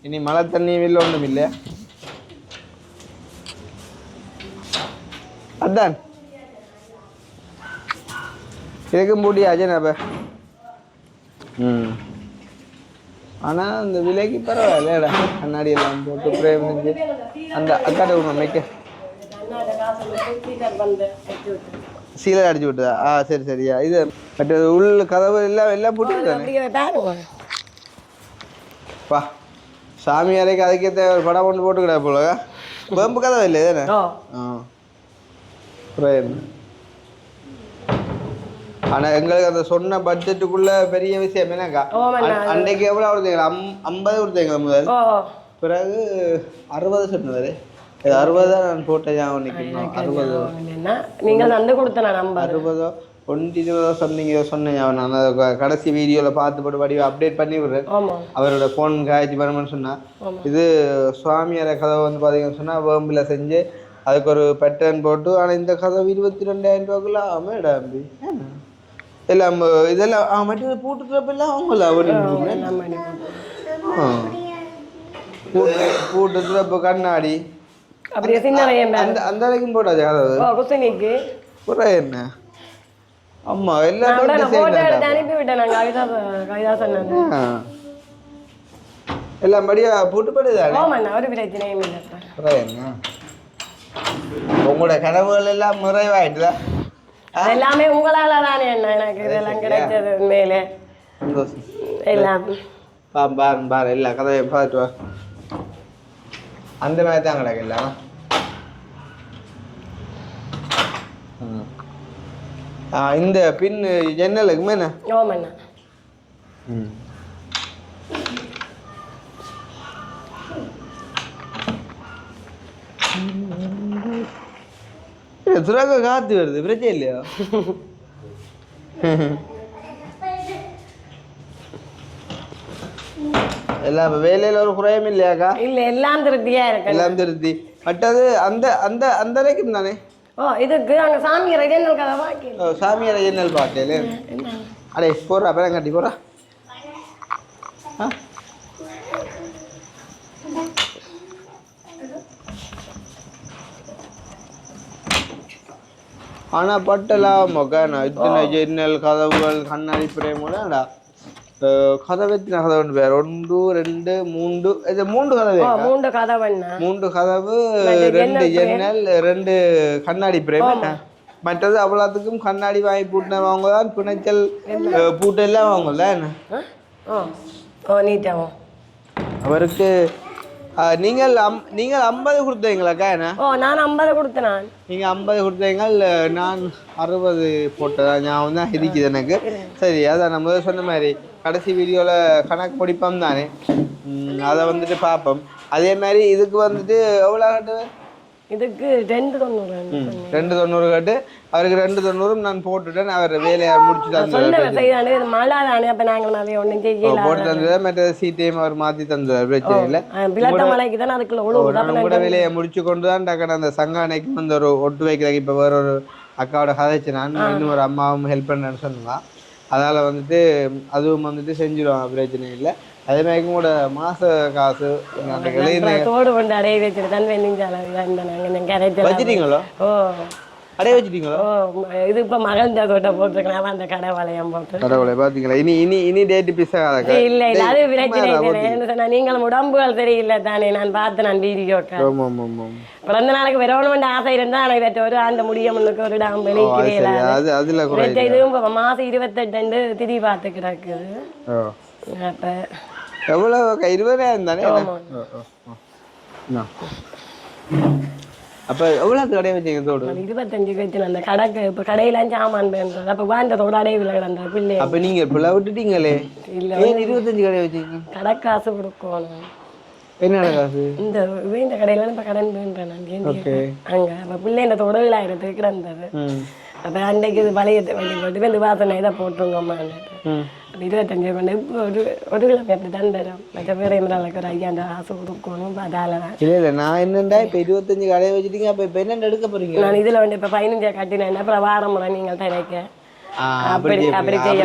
இனி மழை தண்ணியும் இல்லை ஒன்றும் இல்லை. அதான் இதுக்கும் போட்டியாச்சேண்ணா இப்போ. ஆனால் அந்த விலைக்கு பரவாயில்லடா. கண்ணாடி எல்லாம் போட்டு பிரேம் செஞ்சு அந்த அக்காட்ட விடணும் மேய்க்க சீலர் அடிச்சு விட்டுதா? சரி சரியா. இது பட் உள்ள கதவு எல்லாம் எல்லாம் போட்டு வா சாமி அறைக்கு அதுக்கேற்ற ஒரு படம் ஒன்று போட்டுக்கிட்டா போல. வேம்பு கதவு இல்லை தானே? ஆனா எங்களுக்கு அந்த சொன்ன பட்ஜெட்டுக்குள்ள பெரிய விஷயம் என்னக்கா, அன்னைக்கு எவ்வளவு கொடுத்தீங்களா? 50 கொடுத்தீங்களா முதல், பிறகு 60 சொன்னது. 60 தான் நான் போட்டேன். 60 நீங்கள் வந்து கொடுத்தேன் 60 20 சொன்னீங்க. நான் கடைசி வீடியோல பார்த்து போட்டு வடிவ அப்டேட் பண்ணி விடுறேன். அவரோட ஃபோன் காய்ச்சி வரணும்னு சொன்னா. இது சுவாமியார கதவை வந்து பாத்தீங்கன்னு சொன்னா வேம்புல செஞ்சு அதுக்கு ஒரு பேட்டர்ன் போட்டு. ஆனா இந்த கதவு 22,000 ரூபாய்க்குள்ள ஆமாம் எல்லாம் இதெல்லாம் மற்ற பூட்டுறப்பெல்லாம் அவங்கள பூட்டுறப்ப கண்ணாடி அந்த வரைக்கும் போட்டாச்சு கதவு புற என்ன. ஆமா எல்லாம் எல்லாம் படியா பூட்டுப்படுதானே. உங்களோட கனவுகள் எல்லாம் நிறைவாயிட்டுதா? எல்லாமே உங்களால தானே என்ன எனக்கு இதெல்லாம் கிடைச்சது. மேலே எல்லாம் பாரு எல்லா கதையும் பார்த்துட்டு வா. அந்த மாதிரி தான் கிடக்கு எல்லாம். இந்த பின் ஜன்னலுக்கு மேன துறக்க காத்து வருது, பிரச்சனை இல்லையா? எல்லாம் வேலையில ஒரு குறையும் இல்லையாக்கா? இல்ல எல்லாம் திருப்தியா இருக்கு. எல்லாம் திருப்தி. மற்றது அந்த அந்த அந்த வரைக்கும் தானே. இதுக்கு அங்க சாமியார் ஜன்னல் கதை பாக்கல. சாமியார் ஜன்னல் பாக்கல. அடே போறா பேரம் கட்டி போறா. ஆனால் பட்டெல்லாம் மொக்கண்ணா இத்தனை ஜன்னல் கதவுகள் கண்ணாடி பிரேமுடா கதவு எத்தனை கதவுன்னு பேர் 1 2 3 இது 3 கதவு 3 கதவுன்னா 3 கதவு 2 ஜன்னல் 2 கண்ணாடி பிரேம் என்ன மற்றது அவ்வளோத்துக்கும் கண்ணாடி வாங்கி பூட்டினவங்க தான் பிணைச்சல் பூட்டு எல்லாம் வாங்கல என்ன நீட்டாகும் அவருக்கு நீங்கள் 50 கொடுத்தீங்களாக்கா என்ன நான் 50 கொடுத்தேன் நீங்கள் 50 கொடுத்தீங்கள் நான் 60 போட்டதான் ஞாபகம் தான் இருக்குது எனக்கு சரி அதான் நம்ம சொன்ன மாதிரி கடைசி வீடியோவில் கணக்கு பிடிப்போம் தானே அதை வந்துட்டு பார்ப்போம் அதே மாதிரி இதுக்கு வந்துட்டு எவ்வளோ கட்டுவேன் இதுக்கு 290 கட்டு அவருக்கு 290 நான் போட்டுட்டேன் அவர் வேலையை முடிச்சு தந்துடுவார் மழை தானே அப்போ நாங்கள் நிறைய ஒன்றும் செய்யலாம் போட்டு தந்துடுவார் மற்ற சீட்டையும் அவர் மாற்றி தந்துடுவார் பிரச்சனை இல்லை பிளட்ட மலைக்கு தானே அதுக்குள்ள கூட வேலையை முடிச்சு கொண்டு தான் டக்குனு அந்த சங்கானைக்கு வந்து ஒரு ஒட்டு வைக்கிறதுக்கு இப்போ வேற ஒரு அக்காவோட கதைச்சு நான் இன்னும் ஒரு அம்மாவும் ஹெல்ப் பண்ணேன்னு சொன்னான் அதால் வந்துட்டு அதுவும் வந்துட்டு செஞ்சிடுவாங்க பிரச்சனை இல்லை அதே மாதிரி கூட மாச காசு தோடு கொண்டு அடைய வச்சுட்டு தான் வச்சுட்டீங்களோ அடைய வச்சுட்டீங்களோ இது இப்போ மகந்த தோட்டம் போட்டுருக்கேன் அந்த கடை வளையம் போட்டு கடவுளை பார்த்தீங்களா இனி டேட்டு பிசா இல்லை இல்லை அது பிரச்சனை இல்லை நீங்களும் உடம்புகள் தெரியல தானே நான் பார்த்தேன் நான் வீடியோக்கு பிறந்த நாளைக்கு வரணும்னு ஆசை இருந்தால் ஆனால் இவற்றை ஒரு ஆண்டு முடிய முன்னுக்கு ஒரு டாம் வெளிக்கிறேன் இதுவும் இப்போ மாதம் 28 திரி பார்த்து கிடக்குது அப்போ எவ்வளோ 20,000 தானே அப்போ எவ்வளோ கடை வச்சீங்க தோடு 25 வச்சு அந்த கடைக்கு இப்போ கடையிலாம் சாமான் பேன்றது அப்போ வாண்ட தோடு அடைவில் கிடந்த பிள்ளை அப்போ நீங்கள் பிள்ளை விட்டுட்டீங்களே இல்லை 25 கடை வச்சீங்க கடை காசு கொடுக்கணும் என்ன காசு இந்த கடையில இப்போ கடன் வேண்டேன் நான் அங்கே அப்போ பிள்ளை இந்த தொடுவிலாயிரத்து கிடந்தது அப்போ அன்றைக்கு இது பழையத்தை வண்டி போட்டு இந்த வாசனை இதை போட்டுருங்கம்மான்னு 25 கொண்டு ஒரு கிழமை அப்படி தான் தரும் மற்ற பேர் எங்களுக்கு ஒரு 5000 காசு கொடுக்கணும் அதால தான் இல்லை நான் என்னண்டா இப்போ 25 கடையை வச்சுட்டீங்க அப்போ இப்போ என்ன எடுக்க போறீங்க நான் இதில் வந்து இப்போ 15 கட்டினேன் அப்புறம் வாரம் முறை நீங்கள் தரைக்க அப்படி செய்ய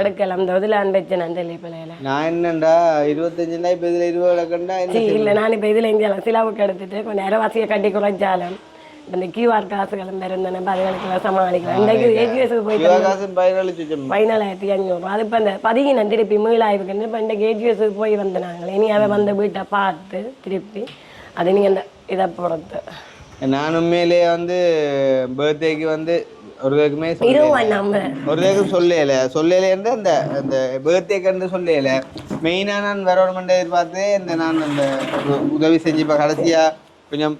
எடுக்கலாம் இந்த இதில் அன்பச்சு நான் தெரியல பிள்ளையில நான் என்னண்டா 25 இப்போ இதில் 20 கண்டா இல்லை நான் இப்போ இதில் இங்கே சிலாவுக்கு எடுத்துட்டு கொஞ்சம் நேரவாசியை கட்டி குறைச்சாலும் இந்த கியூஆர் காசுகளும் இருந்தன அதுகளுக்கு சமாளிக்கலாம் இன்றைக்கு ஏஜிஎஸ்க்கு போயிட்டு 14,500 அது இப்போ இந்த பதிகினம் திருப்பி மீளாய்வுக்கு இப்போ இன்றைக்கு ஏஜிஎஸ்க்கு போய் வந்த நாங்கள் இனி அதை வந்து வீட்டை பார்த்து திருப்பி அது நீங்கள் இந்த இதை பொறுத்து நான் உண்மையிலேயே வந்து பர்த்டேக்கு வந்து ஒரு சொல்லலைன்னு அந்த பர்த்டேக்கு சொல்லல மெயினாக நான் வரணுமெண்ட் எதிர்பார்த்து நான் அந்த உதவி செஞ்சு இப்போ கடைசியாக கொஞ்சம்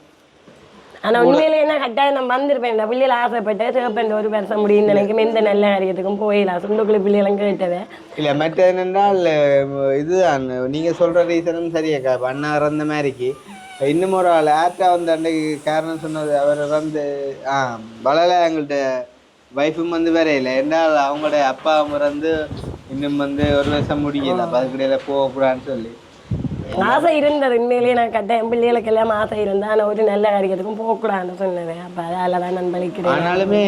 ஆனால் உண்மையிலே என்ன கட்டாயம் நான் வந்திருப்பேன் இந்த பிள்ளைகள் ஆசைப்பட்டு சிவப்பேன் ஒரு வருஷம் முடியும்னு நினைக்கும் எந்த நல்ல காரியத்துக்கும் போயிடலாம் சுண்டுக்குள்ளி பிள்ளைகளும் கேட்டது இல்லை மற்ற என்னென்றால் இதுதான் நீங்கள் சொல்கிற ரீசனும் சரியாக்கா அண்ணா இறந்த மாதிரிக்கு இன்னும் ஒரு ஆள் ஆப்டா வந்து அன்றைக்கு காரணம் சொன்னது அவர் வந்து வளல எங்கள்கிட்ட வைஃபும் வந்து வேற இல்லை என்றால் அவங்களோட அப்பா வந்து இன்னும் வந்து ஒரு வருஷம் முடியல அப்போ அதுக்கிடையில போகக்கூடாதுன்னு சொல்லி ஆசை இருந்தது உண்மையிலேயே நான் கட்டாயம் பிள்ளைகளுக்கு எல்லாம் ஆசை இருந்தால் ஆனால் ஒரு நல்ல காரியத்துக்கும் போகக்கூடாதுன்னு சொன்னேன் அப்போ அதால தான் நான் பலிக்கிறேன் ஆனாலுமே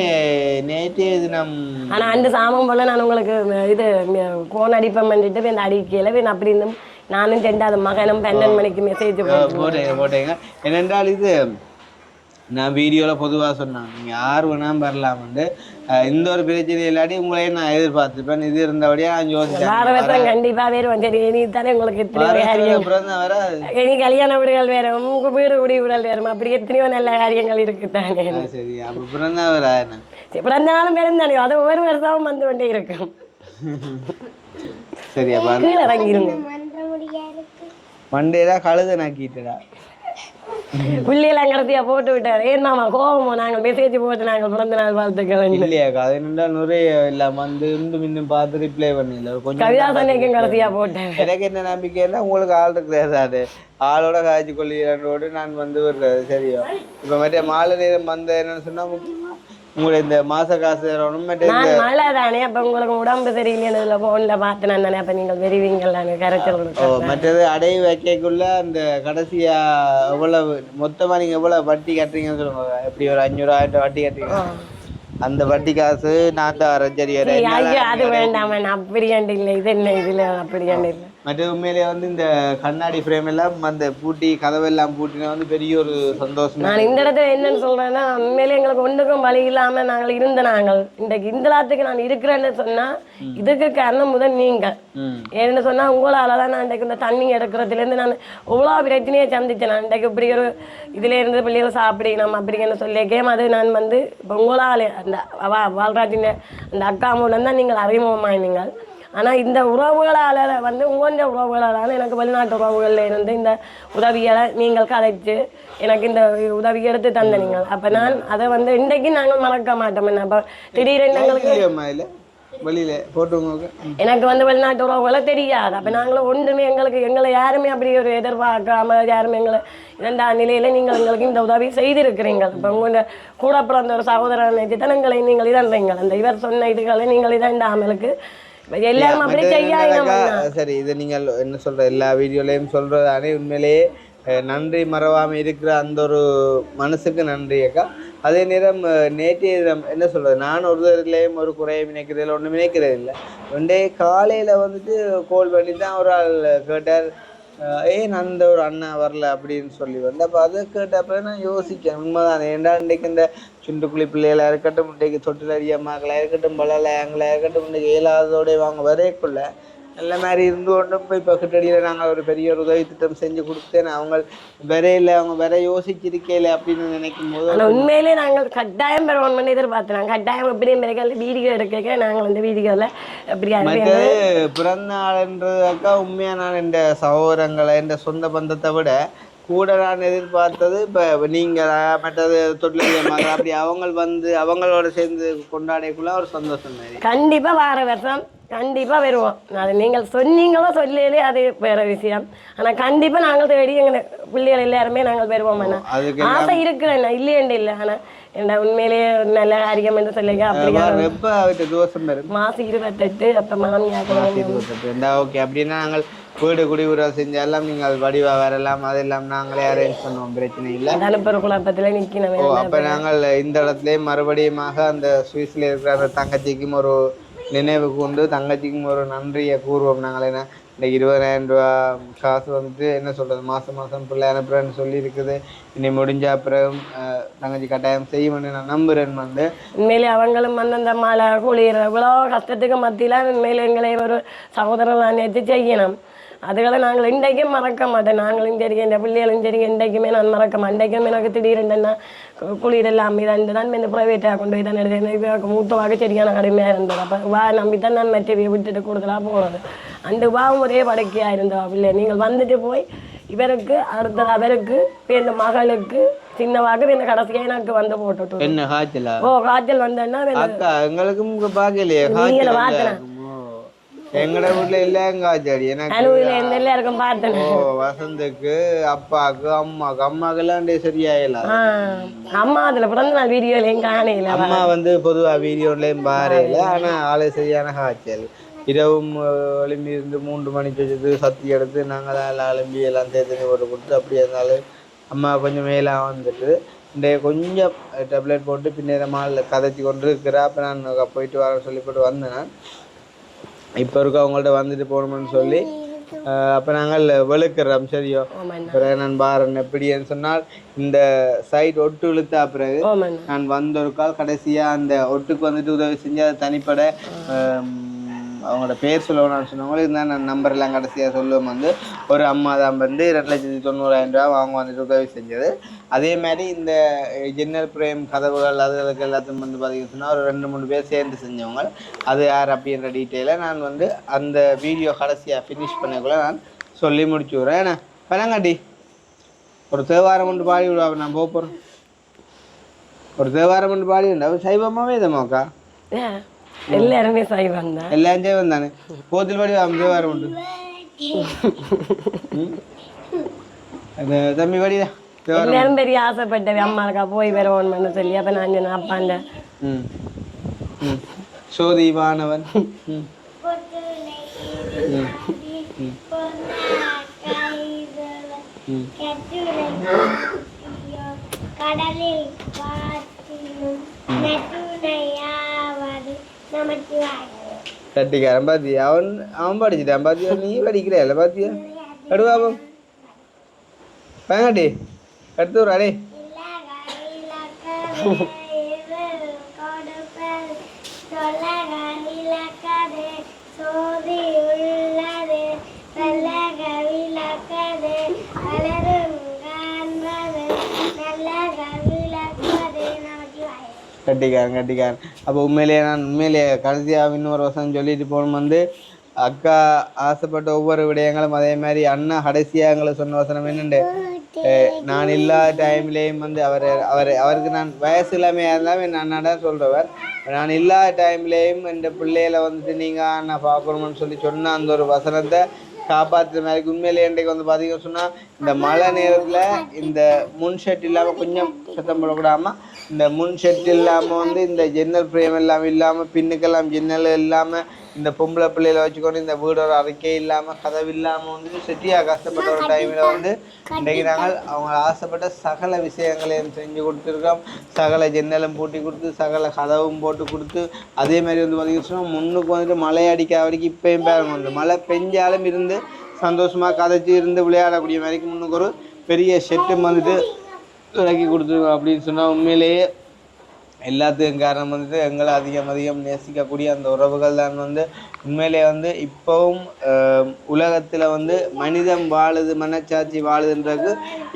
நேற்றைய தினம் ஆனால் அந்த சாமம் போல் நான் உங்களுக்கு இது கோன் அடிப்பம் பண்ணிட்டு போய் இந்த அடிக்கையில் போய் அப்படி இருந்தும் நானும் 2வது மகனும் 12 மணிக்கு மெசேஜ் போட்டேங்க என்னென்றால் இது நான் வீடியோவில் பொதுவாக சொன்னேன் நீங்கள் யார் வேணாலும் வரலாம்ண்டு இந்த ஒரு பிரச்சனை இல்லாட்டி உங்களையும் நான் எதிர்பார்த்துப்பேன் இது இருந்தபடியாக நான் யோசிச்சேன் கண்டிப்பாக வேறு சரி இனி தானே உங்களுக்கு இனி கல்யாண வீடுகள் வேறு உங்கள் வீடு குடி வீடுகள் வேறும் அப்படி எத்தனையோ நல்ல காரியங்கள் இருக்குது தானே சரி அப்போ பிறந்தா வேற பிறந்த நாளும் பிறந்தானே அது ஒவ்வொரு வருஷமும் வந்து கொண்டே இருக்கும் சரி அப்போ கீழே இறங்கிருங்க மண்டேதான் கழுதை நாக்கிட்டடா பிள்ளையெல்லாம் கடத்தியா போட்டு விட்டார் ஏன்னாமா கோபமோ நாங்கள் மெசேஜ் போட்டு நாங்கள் பிறந்த நாள் வாழ்த்துக்கள் இல்லையாக்கா அது என்னடா நிறைய இல்லாம வந்து இன்னும் பார்த்து ரிப்ளை பண்ணல கொஞ்சம் கவிதாசனைக்கும் கடத்தியா போட்டேன் எனக்கு என்ன நம்பிக்கைன்னா உங்களுக்கு ஆள் இருக்கிறாரு ஆளோட காய்ச்சி கொள்ளியோடு நான் வந்து விடுறது சரியோ இப்போ மற்ற மாலை நேரம் வந்த என்னன்னு சொன்னா உங்களுக்கு இந்த மாச காசு மழை தானே அப்ப உங்களுக்கு உடம்பு சரியில்லைன்னு போன்ல பார்த்து நான் தானே அப்ப நீங்கள் வெறிவீங்களான்னு கரைச்சல் மற்றது அடை வைக்கக்குள்ள அந்த கடைசியா எவ்வளவு மொத்தமா நீங்க எவ்வளவு வட்டி கட்டுறீங்கன்னு சொல்லுங்க எப்படி ஒரு 500,000 வட்டி கட்டுறீங்க அந்த வட்டி காசு நான் தான் சரி அது வேண்டாம் அப்படியாண்டு இல்லை இது என்ன இதுல அப்படியாண்டு இல்லை மற்ற உண்மையிலேயே வந்து இந்த கண்ணாடி ஃப்ரேம் எல்லாம் அந்த பூட்டி கதவெல்லாம் பூட்டினா வந்து பெரிய ஒரு சந்தோஷம். நான் இந்த இடத்துல என்னன்னு சொல்றேன்னா உண்மையிலே எங்களுக்கு ஒன்றுக்கும் வழி இல்லாம நாங்கள் நாங்கள் இன்றைக்கு இந்த நாட்டுக்கு நான் இருக்கிறேன்னு சொன்னா இதுக்கு காரணம் முதல் நீங்கள். ஏன்னு சொன்னா உங்களால தான் நான் இன்றைக்கு இந்த தண்ணி எடுக்கிறதுல இருந்து நான் எவ்வளோ பிரச்சனையை சந்திச்சேன். நான் இன்றைக்கு இப்படி ஒரு இதுல இருந்து பிள்ளைகள் சாப்பிடணும் அப்படின்னு சொல்லியிருக்கேன். அது நான் வந்து இப்போ உங்களால் அந்த வாழ்ராஜின் அந்த அக்கா மூலம் தான் நீங்கள் அறிமுகமாயினீங்கள். ஆனால் இந்த உறவுகளால் வந்து உங்கள உறவுகளால் எனக்கு வெளிநாட்டு உறவுகளில் இருந்து இந்த உதவிகளை நீங்கள் கதைச்சு எனக்கு இந்த உதவி எடுத்து தந்த நீங்கள். அப்போ நான் அதை வந்து இன்றைக்கு நாங்கள் மறக்க மாட்டோம். என்ன அப்போ திடீரென்று எங்களுக்கு வெளியில போட்டு எனக்கு வந்து வெளிநாட்டு உறவுகளை தெரியாது. அப்போ நாங்களும் ஒன்றுமே எங்களை யாருமே அப்படி ஒரு எதிர்பார்க்காம யாருமே எங்களை இரண்டாம் நிலையில நீங்கள் எங்களுக்கு இந்த உதவி செய்திருக்கிறீங்க. இப்போ உங்களோட கூட பிறந்த ஒரு சகோதரன் நினைச்சுத்தனங்களை நீங்கள் இதன்றீங்க. அந்த இவர் சொன்ன இதுகளை நீங்கள் இதண்டாமலுக்கு எல்லாரும் அப்படி செய்யாங்க. சரி, இதை நீங்கள் என்ன சொல்ற எல்லா வீடியோலையும் சொல்றதானே உண்மையிலேயே நன்றி மறவாம இருக்கிற அந்த ஒரு மனசுக்கு நன்றி அக்கா. அதே நேரம் நேற்றைய தினம் என்ன சொல்றது, நான் ஒரு தரத்துலேயும் ஒரு குறையை நினைக்கிறது இல்லை, ஒன்றும் நினைக்கிறது இல்லை. ஒன்றே காலையில் வந்துட்டு கோல் பண்ணி தான் ஒரு ஆள் கேட்டார், ஏன் அந்த ஒரு அண்ணா வரல அப்படின்னு சொல்லி வந்து. அப்போ அதை கேட்டப்போ நான் யோசிக்கிறேன், உண்மைதான். ஏன்டா இன்றைக்கு இந்த சுண்டுக்குழி பிள்ளைகளாக இருக்கட்டும், இன்றைக்கு தொட்டில் அரியம்மாக்களாக இருக்கட்டும், பலலாங்களாக இருக்கட்டும், இன்றைக்கு இயலாதோடைய வாங்க வரைக்குள்ள நல்ல மாதிரி இருந்து கொண்டும் போய் இப்போ கிட்டடியில் நாங்கள் ஒரு பெரிய ஒரு உதவி திட்டம் செஞ்சு கொடுத்தேன். அவங்க வரையில அவங்க வேற யோசிச்சிருக்கல அப்படின்னு நினைக்கும் போது உண்மையிலே நாங்கள் கட்டாயம் பெறணும் பண்ணி எதிர்பார்த்தோம். கட்டாயம் எப்படியும் வீடியோ எடுக்க நாங்கள் இந்த வீடியோவில் எப்படியா பிறந்த நாள்ன்றதாக்கா உண்மையாக நான் இந்த சகோதரங்களை இந்த சொந்த பந்தத்தை விட கூட நான் எதிர்பார்த்தது இப்போ நீங்கள் மற்றது தொட்டில் அப்படி அவங்க வந்து அவங்களோட சேர்ந்து கொண்டாடக்குள்ள ஒரு சந்தோஷம் மாதிரி. கண்டிப்பாக வார வருஷம் கண்டிப்பாக வருவோம். அது நீங்கள் சொன்னீங்களோ சொல்லலே அது வேற விஷயம். ஆனால் கண்டிப்பாக நாங்கள் தேடி எங்கள் பிள்ளைகள் எல்லாருமே நாங்கள் வருவோம். ஆசை இருக்கிறேன் இல்லையண்டு இல்லை. ஆனால் என்ன உண்மையிலேயே நல்ல காரியம் என்று சொல்லிக்க அப்படியா மாசம் 28 அப்போ மாமியா ஓகே. அப்படின்னா நாங்கள் வீடு குடிவுரை செஞ்சாலும் நீங்கள் வடிவா வரலாம், அதெல்லாம் நாங்களே அரேஞ்ச் பண்ணுவோம், பிரச்சனை இல்லை. அனுப்புற குழப்பத்தில் நிற்கணும். அப்போ நாங்கள் இந்த இடத்துலயே மறுபடியுமாக அந்த சுவிஸ்ல இருக்கிற அந்த தங்கச்சிக்கும் ஒரு நினைவு கொண்டு தங்கச்சிக்கும் ஒரு நன்றியை கூறுவோம். நாங்கள் என்ன இந்த 20,000 ரூபா காசு வந்துட்டு என்ன சொல்கிறது மாதம் பிள்ளை அனுப்புகிறேன்னு சொல்லி இருக்குது. இனி முடிஞ்ச அப்புறம் தங்கச்சி கட்டாயம் செய்யணும்னு நான் நம்புகிறேன். வந்து உண்மையிலே அவங்களும் வந்து அந்த மழை குளிர் இவ்வளோ கஷ்டத்துக்கு மத்தியில் உண்மையிலே எங்களை ஒரு சகோதரன் நேற்று செய்யணும். அதுகளை நாங்கள் இன்றைக்கும் மறக்க மாட்டேன். நாங்களும் சரி இந்த பிள்ளைகளும் சரி இன்றைக்குமே நான் மறக்க மாட்டேன். இன்றைக்கும் எனக்கு திடீரென்னா குளிர் எல்லாம் இதாண்டு தான் இந்த ப்ரைவேட்டாக கொண்டு போய் தான் எடுத்து மூத்தவாக சரியான கடுமையாக இருந்தது. அப்போ வா நம்பி தான் நான் மெட்டவியை விட்டுட்டு கூடுதலாக போகிறது. அந்த வாவும் ஒரே படைக்கையாக இருந்தோம். பிள்ளை நீங்கள் வந்துட்டு போய் இவருக்கு அடுத்தது அவருக்கு இந்த மகளுக்கு சின்னவாக இந்த கடைசியாக எனக்கு வந்து போட்டுட்டு என்ன காய்ச்சல் காய்ச்சல் வந்தேன்னா எங்களுக்கும் பார்க்கலையே பார்த்தேன். எங்கட வீட்டுல இல்லைங்க செடி எனக்கு பார்த்தேன். வசந்துக்கு அப்பாவுக்கு அம்மாவுக்கு எல்லாம் சரியாயில. அம்மா அதுல பிறந்த நாள் வீடியோலையும் காணையில. அம்மா வந்து பொதுவா வீடியோலையும் பாறையில. ஆனா ஆளு சரியான காய்ச்சல். இரவும் எழும்பி இருந்து 3 மணிக்கு வச்சது சத்தி எடுத்து நாங்கள் எல்லாம் எழும்பி எல்லாம் தேர்த்து போட்டு கொடுத்து அப்படியே இருந்தாலும் அம்மா கொஞ்சம் மேலே வந்துட்டு இந்த கொஞ்சம் டேப்லெட் போட்டு பின்னேரமாக கதைச்சி கொண்டு இருக்கிறா. அப்போ நான் போயிட்டு வரேன்னு சொல்லி போட்டு வந்தேன். இப்போ இருக்க அவங்கள்ட்ட வந்துட்டு போகணும்னு சொல்லி அப்போ நாங்கள் வெளுக்கிறோம். சரியோ பிறகு நான் பாருன்னு எப்படின்னு சொன்னால் இந்த சைட் ஒட்டு இழுத்தா பிறகு நான் வந்த ஒரு கால் கடைசியாக அந்த ஒட்டுக்கு வந்துட்டு உதவி செஞ்சு அதை தனிப்பட அவங்களோட பேர் சொல்லணும்னு சொன்னவங்களுக்கு இருந்தால் நான் நம்பர் எல்லாம் கடைசியாக சொல்லுவோம். வந்து ஒரு அம்மா தான் வந்து 2,90,000 ரூபா அவங்க வந்துட்டு உதவி செஞ்சது. அதே மாதிரி இந்த ஜன்னல் பிரேம் கதவுகள் அதுகளுக்கு எல்லாத்தையும் வந்து பார்த்தீங்கன்னு சொன்னால் ஒரு 2-3 பேர் சேர்ந்து செஞ்சவங்க. அது யார் அப்படின்ற டீட்டெயிலை நான் வந்து அந்த வீடியோ கடைசியாக ஃபினிஷ் பண்ணக்குள்ள நான் சொல்லி முடிச்சு விட்றேன். ஏன்னா பழங்காட்டி ஒரு தேவாரம் ஒன்று பாடி விடுவா. நான் போகிறேன் ஒரு தேவாரம் ஒன்று பாடி விடா. சைவமாவே இதமாக்கா எல்லாருமே சைவம் தான். எல்லாரும் சைவம் தானே. போத்தில் பாடி தேவாரம் உண்டு. தம்பி பாடிதான் எல்லாரும் பெரிய ஆசைப்பட்டவே அம்மா இருக்கா போய் வருவோம்னு சொல்லி. அப்ப நான் சொன்னேன் அப்பாண்ட சோதிவானவன் கடலில் பார்த்திலும் நட்டுணையாவது நமச்சிவாய. கட்டிக்காரன் பாத்தியா அவன் படிச்சுட்டான் பாத்தியா நீ படிக்கிறல பாத்தியா கடுவாபம் பயங்காட்டி எடுத்து ஒரு அடே கட்டிக்காரன் அப்போ உண்மையிலேயே கடைசியாக இன்னொரு வருஷம் சொல்லிட்டு போகணும் வந்து அக்கா ஆசைப்பட்ட ஒவ்வொரு விடயங்களும் அதே மாதிரி அண்ணா கடைசியாக எங்களை சொன்ன வசனம் என்னண்டு நான் இல்லாத டைம்லேயும் வந்து அவருக்கு நான் வயசு இல்லாமல் இருந்தாலும் என் அண்ணாடா சொல்கிறவர் நான் இல்லாத டைம்லேயும் இந்த பிள்ளைகளை வந்துட்டு நீங்கள் அண்ணா பார்க்கணும்னு சொல்லி சொன்ன அந்த ஒரு வசனத்தை காப்பாற்றுற மாதிரி உண்மையிலே இன்றைக்கு வந்து பார்த்தீங்கன்னு சொன்னால் இந்த மழை நேரத்தில் இந்த முன் ஷெட் இல்லாமல் கொஞ்சம் சத்தம் போடக்கூடாமல் இந்த முன் ஷெட் இல்லாமல் வந்து இந்த ஜன்னல் ஃப்ரேம் எல்லாம் இல்லாமல் பின்னுக்கெல்லாம் ஜன்னல் இல்லாமல் இந்த பொம்பளை பிள்ளைகளை வச்சுக்கொண்டு இந்த வீடோட அறிக்கை இல்லாமல் கதவு இல்லாமல் வந்துட்டு செட்டியாக கஷ்டப்பட்ட ஒரு டைமில் வந்து இன்றைக்கு நாங்கள் அவங்க ஆசைப்பட்ட சகல விஷயங்களையும் செஞ்சு கொடுத்துருக்கோம் சகல ஜன்னலும் பூட்டி கொடுத்து சகல கதவும் போட்டு கொடுத்து அதே மாதிரி வந்து பார்த்தீங்கன்னா முன்னுக்கு வந்துட்டு மழை அடிக்க வரைக்கும் இப்போயும் பாருங்க வந்து மழை பெஞ்சாலும் இருந்து சந்தோஷமாக கதைச்சி இருந்து விளையாடக்கூடிய மாதிரிக்கு முன்னுக்கு ஒரு பெரிய ஷெட்டும் வந்துட்டு இறக்கி கொடுத்துருக்கோம் அப்படின்னு சொன்னால் உண்மையிலேயே எல்லாத்துக்கும் காரணம் வந்துட்டு எங்களை அதிகம் நேசிக்கக்கூடிய அந்த உறவுகள் தான் வந்து உண்மையிலே வந்து இப்போவும் உலகத்தில் வந்து மனிதம் வாழுது மனச்சாட்சி வாழுதுன்றது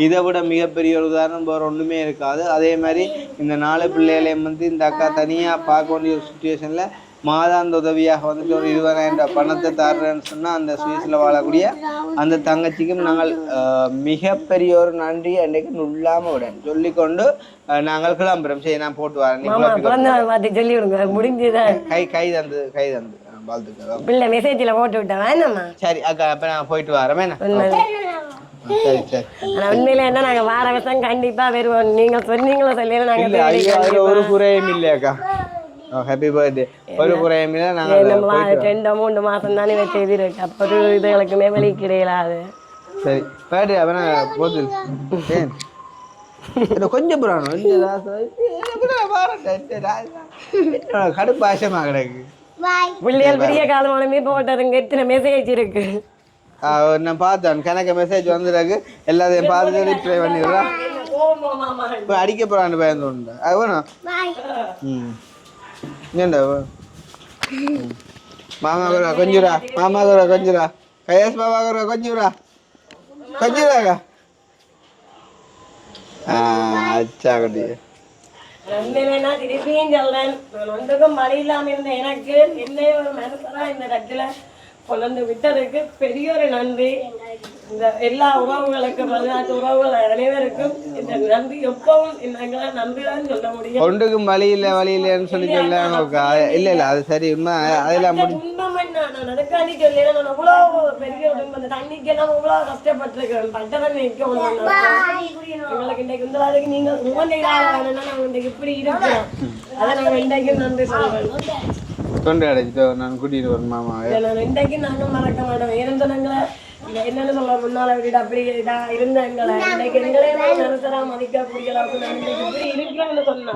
இதை விட மிகப்பெரிய ஒரு உதாரணம் வேறு ஒன்றுமே இருக்காது. அதே மாதிரி இந்த 4 பிள்ளைகளையும் வந்து இந்த அக்கா தனியாக பார்க்க வேண்டிய ஒரு சுச்சுவேஷனில் மாதாந்த உதவியாக வந்துட்டு ஒரு 20,000 பணத்தை தர்றேன்னு சொன்னால் அந்த சுவிஸில் வாழக்கூடிய அந்த தங்கச்சிக்கும் நாங்கள் மிகப்பெரிய ஒரு நன்றி அன்றைக்கு நுள்ளாமல் விட சொல்லிக்கொண்டு நாங்கள் கிளம்புறோம். சரி நான் போட்டு வரேன் சொல்லி விடுங்க முடிஞ்சுதான் கை தந்து வாழ்த்துக்கள் பிள்ளை மெசேஜில் போட்டு விட்டேன். சரி அக்கா அப்போ நான் போயிட்டு வரேன். சரி உண்மையில என்ன நாங்கள் வார வருஷம் கண்டிப்பாக வருவோம். நீங்கள் சொன்னீங்களோ சொல்லி நாங்கள் ஒரு குறையும் இல்லையாக்கா. Happy birthday. ஒரு குறையும் இல்லை நாங்கள் 2-3 மாதம் தானே வச்சு எழுதிருக்கு. அப்போ இதுகளுக்குமே வெளிக்கிடையிலாது. சரி பர்த்டே அப்போ நான் போது கொஞ்சம் புறானோ கடுப்பு ஆசமாக கிடக்கு. பிள்ளைகள் பெரிய காலமானமே போட்டதுங்க எத்தனை மெசேஜ் இருக்கு நான் பார்த்தேன். கணக்கு மெசேஜ் வந்துருக்கு எல்லாத்தையும் பார்த்துட்டு ரிப்ளை பண்ணிடுறேன். இப்போ அடிக்க போகிறான்னு பயந்து உண்டு அது வேணும். ஏண்டா மாமா கூட கொஞ்சுரா கையாஸ் மாமா கூட கொஞ்சுராக்கா அச்சா கட்டி திருப்பியும் சொல்றேன். நான் ஒன்றுக்கும் வழி இல்லாம இருந்த எனக்கு என்னைய ஒரு மனசரா இந்த இடத்துல கொண்டு விட்டதுக்கு பெரிய ஒரு நன்றி. இந்த எல்லா உறவுகளுக்கும் வெளிநாட்டு உறவுகள் அனைவருக்கும் இந்த நன்றி எப்பவும் எங்களை நன்றிதான் சொல்ல முடியும். ஒன்றுக்கும் வழி இல்லைன்னு சொல்லி சொல்ல இல்ல அது சரி உண்மை. அதெல்லாம் உண்மை நான் அதுக்காண்டி சொல்லி நான் அவ்வளவு பெரிய அந்த தண்ணிக்கு எல்லாம் அவ்வளவு கஷ்டப்பட்டிருக்கேன். பட்டதான் நிற்கும் எங்களுக்கு இன்றைக்கு இந்த அளவுக்கு நீங்க வேணும்னா நாங்கள் இன்றைக்கு இப்படி இருக்கோம். அதை நாங்கள் இன்றைக்கு நன்றி சொல்றேன். தொண்டை அடைச்சிட்டு நான் கூட்டிட்டு வரேன் மாமா. நான் இன்றைக்கு நாங்கள் மறக்க மாட்டோம். ஏன்னா என்னன்னு சொல்ல முன்னால விட அப்படி இருந்த எங்களை இன்னைக்கு எங்களே நரசரா மதிக்கக்கூடிய அளவுக்கு நான் இன்னைக்கு இப்படி இருக்கிறேன்னு சொன்னா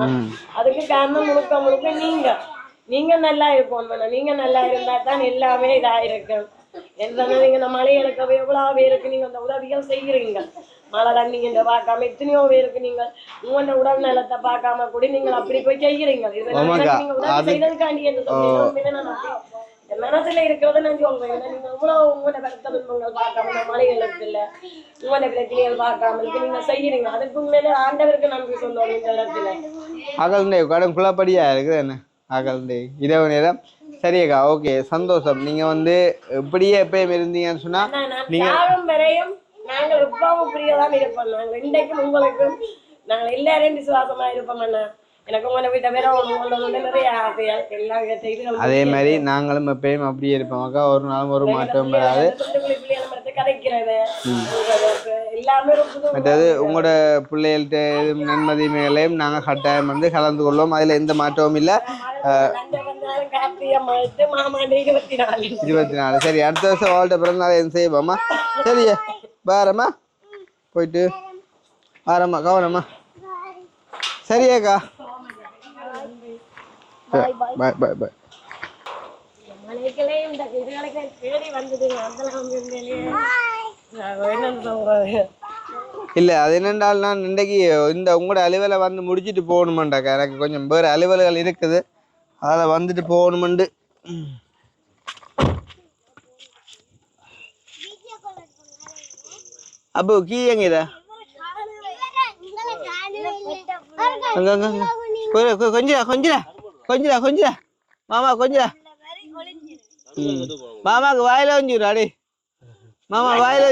அதுக்கு காரணம் முழுக்க நீங்க நல்லா இருப்போம். நீங்க நல்லா இருந்தா தான் எல்லாமே இதா இருக்கு. என்ன நீங்க இந்த மலைகளுக்கு எவ்வளவு பேருக்கு நீங்க அந்த உதவிகள் செய்யறீங்க. மழை தண்ணி இந்த பார்க்காம எத்தனையோ பேருக்கு நீங்க உங்களோட உடல் நலத்தை பார்க்காம கூட நீங்க அப்படி போய் செய்யறீங்க. நீங்க உதவி செய்யறதுக்காண்டி என்று சொல்லி மனசுல இருக்கிறத நான் சொல்றேன். நீங்க இவ்வளவு உங்களோட கருத்த துன்பங்கள் பார்க்காம மலைகளுக்கு இல்ல உங்களோட பிரச்சனைகள் பார்க்காம இருக்கு நீங்க செய்யறீங்க. அதுக்கு மேல ஆண்டவருக்கு நன்றி சொல்லுவோம். இந்த இடத்துல அகல்ண்டே கடன் குளப்படியா இருக்குது என்ன அகல்ண்டே இரவு நேரம். சரியாக்கா ஓகே சந்தோஷம். நீங்க வந்து இப்படியே எப்பயும் இருந்தீங்கன்னு சொன்னா நீங்க வரையும் நாங்கள் எப்பவும் பிரியதான் இருப்போம். நாங்கள் இன்றைக்கும் உங்களுக்கும் நாங்கள் எல்லாரையும் விசுவாசமா இருப்போம். எனக்கு உங்களை வீட்டை வேற நிறைய ஆசையால் எல்லாம் செய்து அதே மாதிரி நாங்களும் எப்பயும் அப்படியே இருப்போம் அக்கா. ஒரு நாளும் ஒரு மாற்றம் வராது. மற்றது உங்களோட பிள்ளைகள்கிட்ட நன்மதிமைகளையும் நாங்கள் கட்டாயம் வந்து கலந்து கொள்வோம். அதில் எந்த மாற்றமும் இல்லை. 24 சரி அடுத்த வருஷம் வாழ்க்கை பிறந்தனால என்ன செய்வோம்மா. சரியா பாரம்மா போயிட்டு வாரம்மா கவனம்மா. சரியாக்கா பாய் பாய் பாய். மலைகளே இந்த இதுகளுக்கு தேடி வந்தது அதெல்லாம் என்னன்னு சொல்றது. இல்லை அது என்னென்றால் நான் இன்றைக்கு இந்த உங்களோட அலுவலை வந்து முடிச்சுட்டு போகணுமெண்டாக்கா எனக்கு கொஞ்சம் வேறு அலுவல்கள் இருக்குது அதில் வந்துட்டு போகணுமெண்டு. அப்போ கீ எங்கேதா கொஞ்சம் மாமா கொஞ்சம் மாமாக்கு வாயில வந்துரு அடி மாமா வாயில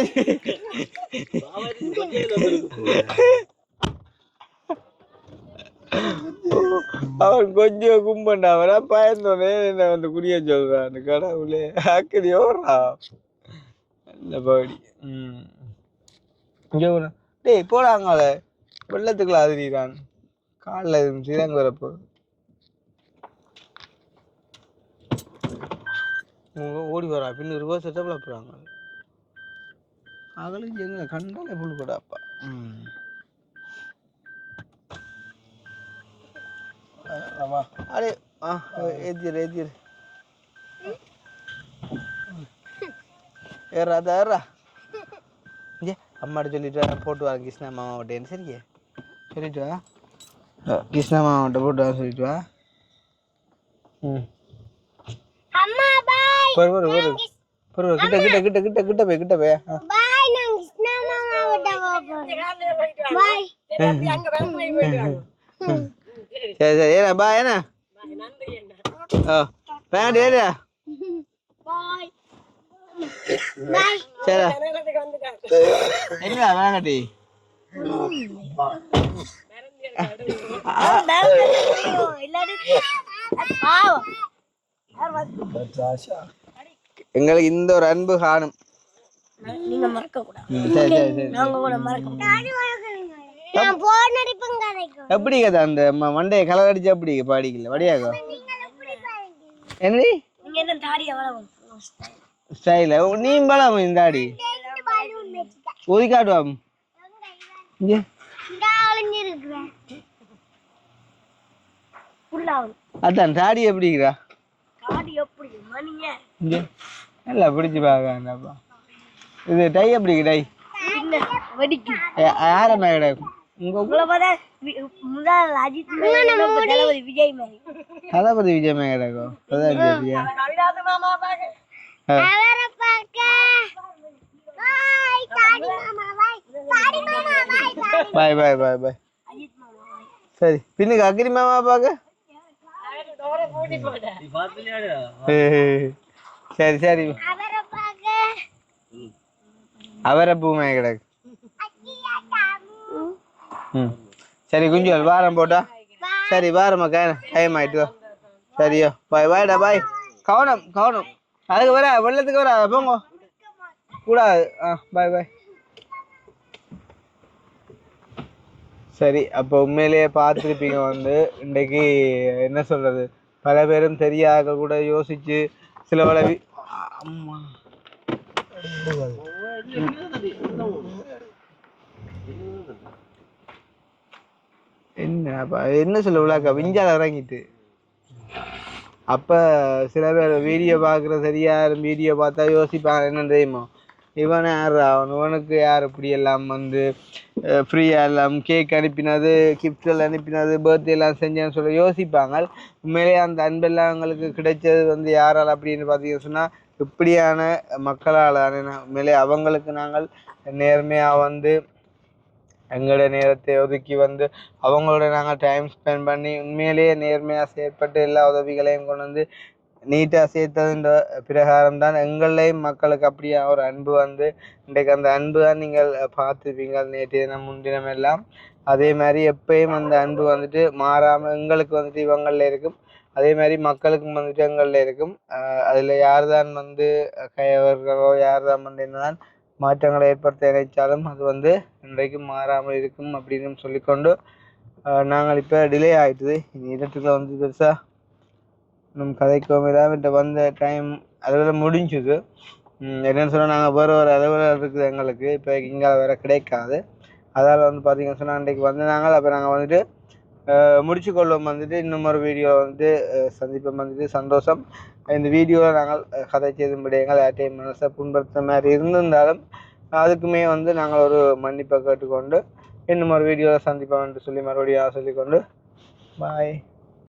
அவன் கொஞ்சம் கும்பண்டா அவரா பயந்தோடனே என்ன வந்து குடிய சொல்றான் கடவுளே ஆக்கடியோடா நல்ல பாடி. இங்கே டேய் போடாங்கள வெள்ளத்துக்குள்ள அதிரிறான் காலில் சிறங்க வரப்போ ஓடி வரா பின்ன ரிவர்ஸ் செட்டப்பில் போகிறாங்க அவளுக்கு எங்க கண்டாலே புல் கூடாப்பா. அடே ஏத்திரு ஏத்திரு ஏறா அதான் ஏறா இங்கே அம்மாட்ட சொல்லிட்டு போட்டு வா கிருஷ்ணா மாமாவட்டேன்னு சரியே சொல்லிட்டு வா கிருஷ்ணா மாமாவட்ட போட்டு வா சொல்லிட்டு வா. கிட்ட கிட்ட கிட்ட கிட்ட கிட்ட போய் கிட்ட போய் சரி சரி ஏன்னா பா ஏன்னா பேண்ட் ஏறியா சரி என்ன வேணாட்டி எங்களுக்கு இந்த ஒரு அன்பு காணும் நீங்க மறக்க கூடாது. எப்படி கதை அந்த மண்டைய கலர் அடிச்சு எப்படி பாடிக்கல வடியாக்கோ என்ன ஸ்டைல நீ பலம் இந்த ஆடி ஒதுக்கி காட்டுவாம் அதான் தாடி எப்படிங்கிறா நல்லா பிடிச்சி பாக்கா இது டை எப்படி டை யாரம்மா கிடைக்கும் தளபதி விஜய் மே கிடைக்கும் பாய் பாய் பாய் பாய் சரி பின்னுக்கு அக்ரி மாமா பாக்க சரி சரி அவரை பூமே கிடக்கு. சரி குஞ்சல் வாரம் போட்டா சரி வாரம்மா டைம் ஆயிட்டு சரியோ பாய் பாய்டா பாய் கவனம் கவனம் அதுக்கு வர வெள்ளத்துக்கு வர போங்க கூடாது பாய் பாய். சரி அப்போ உண்மையிலேயே பார்த்துருப்பீங்க வந்து இன்றைக்கு என்ன சொல்றது பல பேரும் தெரியாத கூட யோசிச்சு சில பல அம்மா என்ன சொல்ல விழாக்கா விஞ்சால இறங்கிட்டு அப்ப சில பேர் வீடியோ பார்க்குற சரியா வீடியோ பார்த்தா யோசிப்பாங்க என்ன தெரியுமா இவனை யார் அவன் இவனுக்கு யார் இப்படி எல்லாம் வந்து ஃப்ரீயா எல்லாம் கேக் அனுப்பினது கிஃப்ட்கள் அனுப்பினது பர்த்டே எல்லாம் செஞ்சேன்னு சொல்ல யோசிப்பாங்க. உண்மையிலேயே அந்த அன்பெல்லாம் அவங்களுக்கு கிடைச்சது வந்து யாரால் அப்படின்னு பார்த்தீங்கன்னு சொன்னால் இப்படியான மக்களால் உண்மையிலே அவங்களுக்கு நாங்கள் நேர்மையாக வந்து எங்களோட நேரத்தை ஒதுக்கி வந்து அவங்களோட நாங்கள் டைம் ஸ்பெண்ட் பண்ணி உண்மையிலேயே நேர்மையாக செயற்பட்டு எல்லா உதவிகளையும் கொண்டு வந்து நீட்டாக சேர்த்ததுன்ற பிரகாரம் தான் எங்களையும் மக்களுக்கு அப்படியே ஒரு அன்பு வந்து இன்றைக்கு அந்த அன்பு தான் நீங்கள் பார்த்துருப்பீங்க நேற்று தினம் முன்தினம் எல்லாம். அதே மாதிரி எப்பயும் அந்த அன்பு வந்துட்டு மாறாமல் எங்களுக்கு வந்துட்டு இவங்களில் இருக்கும், அதே மாதிரி மக்களுக்கும் வந்துட்டு எங்களில் இருக்கும். அதில் யார் தான் வந்து கையவர்களோ யார் தான் வந்து என்னதான் மாற்றங்களை ஏற்படுத்த நினைச்சாலும் அது வந்து இன்றைக்கும் மாறாமல் இருக்கும் அப்படின்னு சொல்லிக்கொண்டு நாங்கள் இப்போ டிலே ஆகிட்டுது. இனி இடத்துக்குள்ள வந்து பெருசாக நம்ம கதைக்கும் இல்லாமல் வந்த டைம் அலுவலகம் முடிஞ்சுது. என்னென்னு சொன்னால் நாங்கள் வேறு ஒரு அலுவலகம் இருக்குது எங்களுக்கு இப்போ இங்கே வேறு கிடைக்காது. அதால் வந்து பார்த்திங்கன்னு சொன்னால் அன்றைக்கு வந்து நாங்கள் அப்போ நாங்கள் வந்துட்டு முடிச்சுக்கொள்ளும் வந்துட்டு இன்னும் ஒரு வீடியோ வந்து சந்திப்போம் வந்துட்டு சந்தோஷம். இந்த வீடியோவில் நாங்கள் கதை செய்தும் விடயங்கள் யார்ட்டையும் மனசை புண்படுத்த மாதிரி இருந்திருந்தாலும் அதுக்குமே வந்து நாங்கள் ஒரு மன்னிப்பை கேட்டுக்கொண்டு இன்னும் ஒரு வீடியோவில் சந்திப்போம் என்று சொல்லி மறுபடியும் சொல்லிக்கொண்டு பாய்.